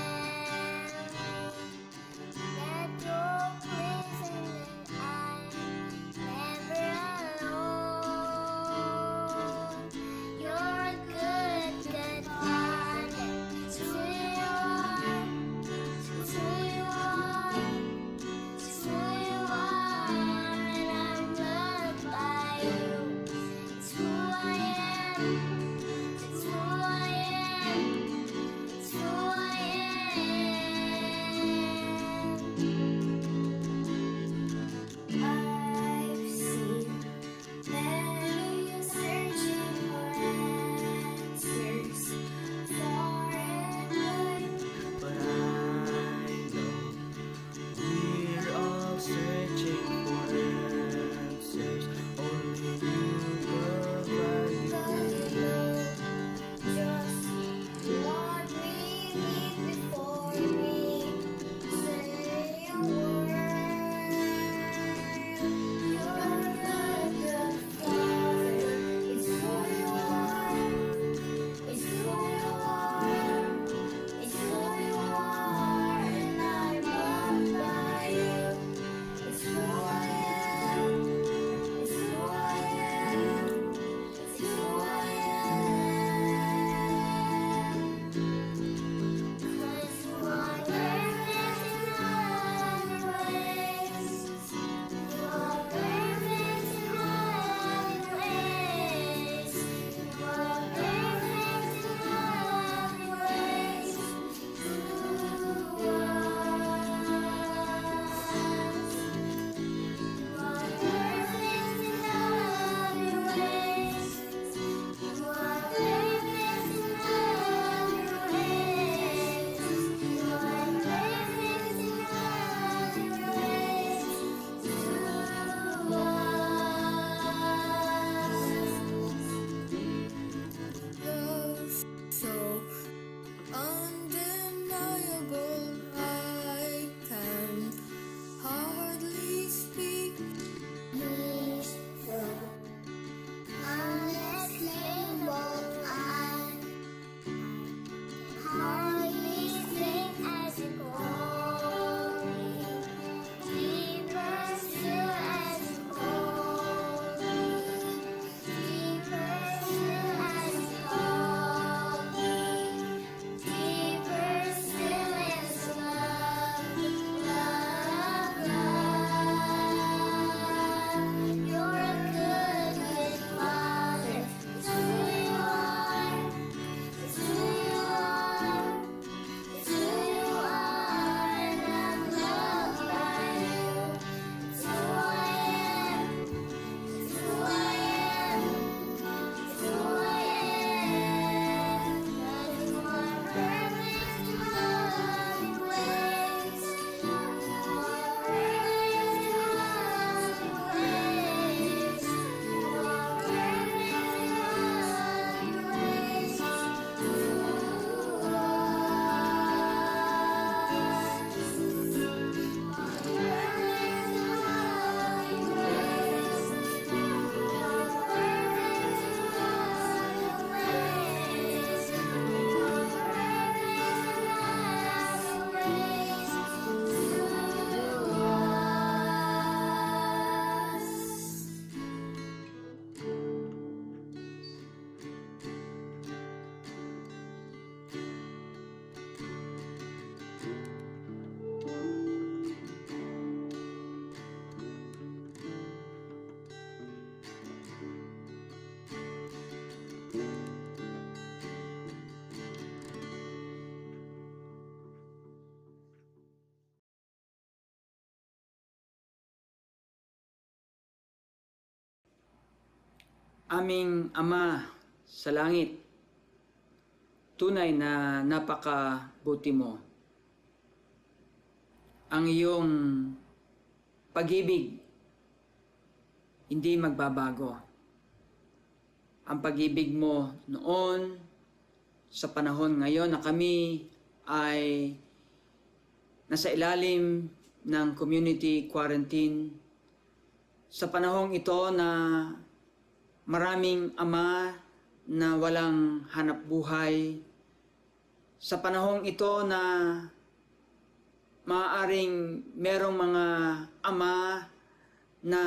D: Aming Ama sa langit, tunay na napakabuti mo. Ang iyong pag-ibig hindi magbabago. Ang pag-ibig mo noon, sa panahon ngayon na kami ay nasa ilalim ng community quarantine, sa panahong ito na maraming ama na walang hanap buhay, sa panahong ito na maaaring merong mga ama na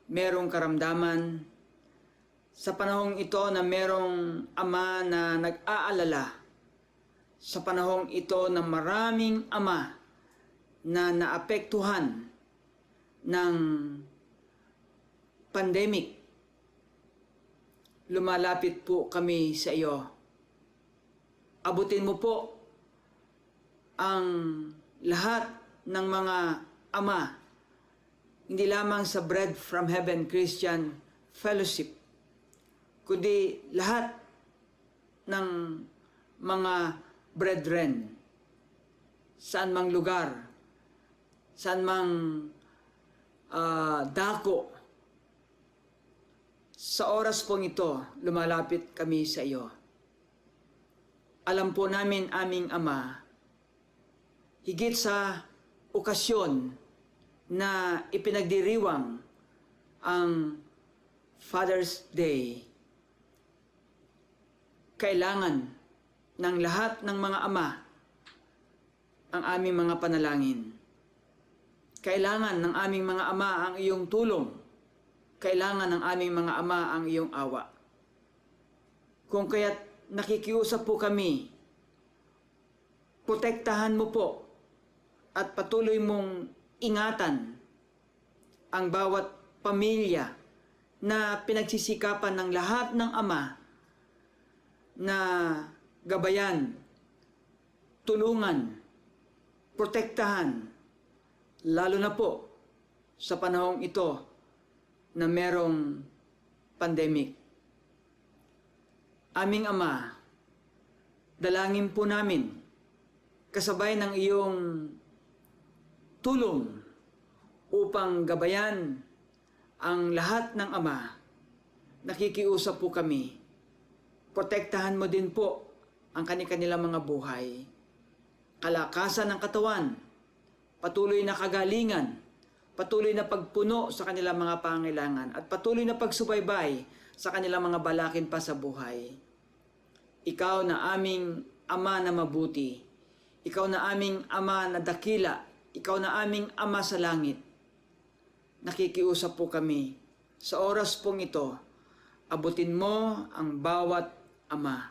D: merong karamdaman, sa panahong ito na merong ama na nag-aalala, sa panahong ito na maraming ama na naapektuhan ng pandemic, lumalapit po kami sa iyo. Abutin mo po ang lahat ng mga ama, hindi lamang sa Bread from Heaven Christian Fellowship, kundi lahat ng mga brethren, saan mang lugar, saan mang dako. Sa oras pong ito, lumalapit kami sa iyo. Alam po namin, aming Ama, higit sa okasyon na ipinagdiriwang ang Father's Day, kailangan ng lahat ng mga ama ang aming mga panalangin. Kailangan ng aming mga ama ang iyong tulong. Kailangan ng aming mga ama ang iyong awa. Kung kaya't nakikiusap po kami, protektahan mo po at patuloy mong ingatan ang bawat pamilya na pinagsisikapan ng lahat ng ama na gabayan, tulungan, protektahan, lalo na po sa panahong ito na merong pandemic. Aming Ama, dalangin po namin kasabay ng iyong tulong upang gabayan ang lahat ng ama. Nakikiusap po kami. Protektahan mo din po ang kanilang mga buhay. Kalakasan ng katawan, patuloy na kagalingan, patuloy na pagpuno sa kanilang mga pangailangan, at patuloy na pagsubaybay sa kanilang mga balakin pa sa buhay. Ikaw na aming Ama na mabuti, ikaw na aming Ama na dakila, ikaw na aming Ama sa langit. Nakikiusap po kami, sa oras pong ito, abutin mo ang bawat ama.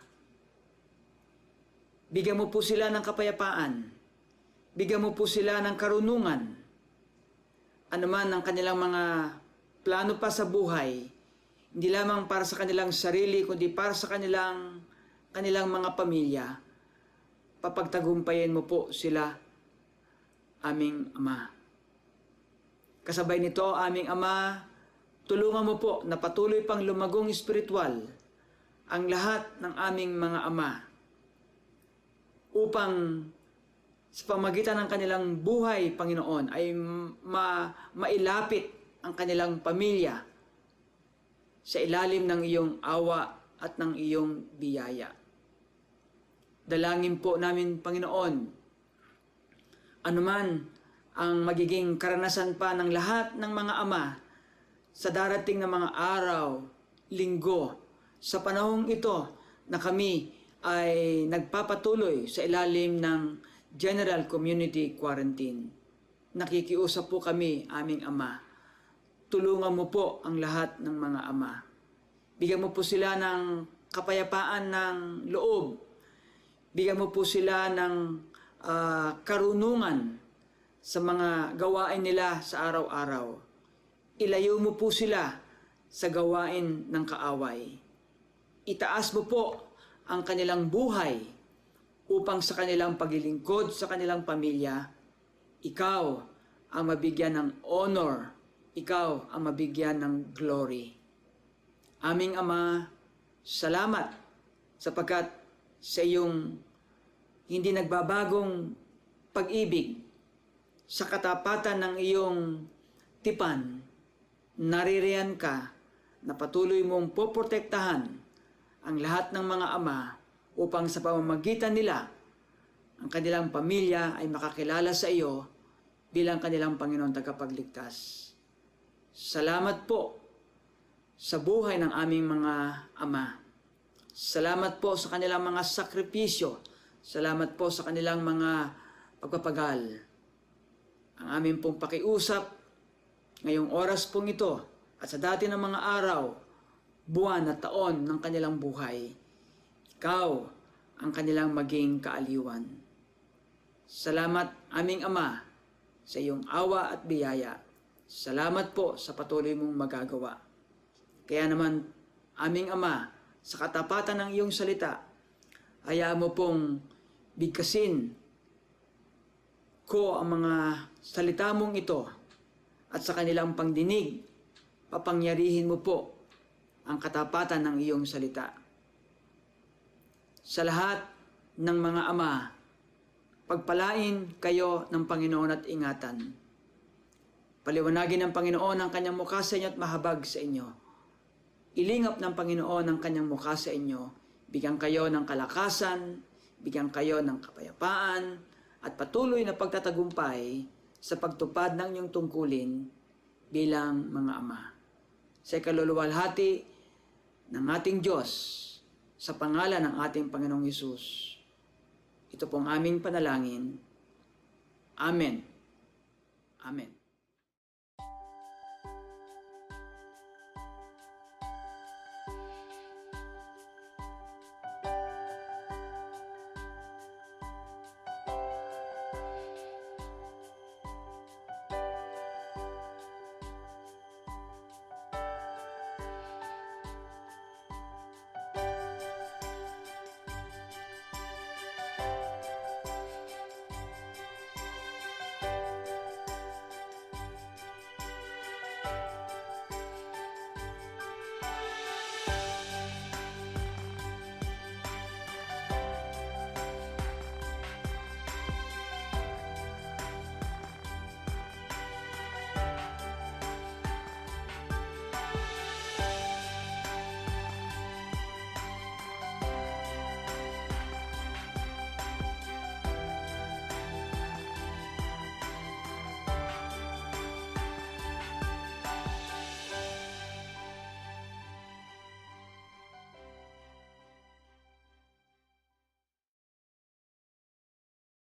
D: Bigyan mo po sila ng kapayapaan. Bigyan mo po sila ng karunungan. Ano man ang kanilang mga plano pa sa buhay, hindi lamang para sa kanilang sarili, kundi para sa kanilang mga pamilya. Papagtagumpayin mo po sila, aming Ama. Kasabay nito, aming Ama, tulungan mo po na patuloy pang lumagong espiritual ang lahat ng aming mga ama upang sa pamagitan ng kanilang buhay, Panginoon, ay mailapit ang kanilang pamilya sa ilalim ng iyong awa at ng iyong biyaya. Dalangin po namin, Panginoon, anuman ang magiging karanasan pa ng lahat ng mga ama sa darating na mga araw, linggo, sa panahong ito na kami ay nagpapatuloy sa ilalim ng General Community Quarantine. Nakikiusap po kami, aming Ama. Tulungan mo po ang lahat ng mga ama. Bigyan mo po sila ng kapayapaan ng loob. Bigyan mo po sila ng karunungan sa mga gawain nila sa araw-araw. Ilayo mo po sila sa gawain ng kaaway. Itaas mo po ang kanilang buhay upang sa kanilang paglilingkod sa kanilang pamilya, ikaw ang mabigyan ng honor, ikaw ang mabigyan ng glory. Aming Ama, salamat sapagkat sa iyong hindi nagbabagong pag-ibig, sa katapatan ng iyong tipan, naririyan ka na patuloy mong poprotektahan ang lahat ng mga ama upang sa pamamagitan nila ang kanilang pamilya ay makakilala sa iyo bilang kanilang Panginoon tagapagligtas. Salamat po sa buhay ng aming mga ama. Salamat po sa kanilang mga sakripisyo. Salamat po sa kanilang mga pagpapagal. Ang aming pong pakiusap ngayong oras pong ito at sa dati ng mga araw, buwan at taon ng kanilang buhay, ikaw ang kanilang maging kaaliwan. Salamat aming Ama sa iyong awa at biyaya. Salamat po sa patuloy mong magagawa. Kaya naman aming Ama, sa katapatan ng iyong salita, hayaan mo pong bigkasin ko ang mga salita mong ito at sa kanilang pangdinig, papangyarihin mo po ang katapatan ng iyong salita. Sa lahat ng mga ama, pagpalain kayo ng Panginoon at ingatan. Paliwanagin ng Panginoon ang kanyang mukha sa inyo at mahabag sa inyo. Ilingap ng Panginoon ang kanyang mukha sa inyo. Bigyan kayo ng kalakasan, bigyan kayo ng kapayapaan, at patuloy na pagtatagumpay sa pagtupad ng iyong tungkulin bilang mga ama. Sa ikaluluwalhati ng ating Diyos, sa pangalan ng ating Panginoong Hesus, ito pong aming panalangin. Amen. Amen.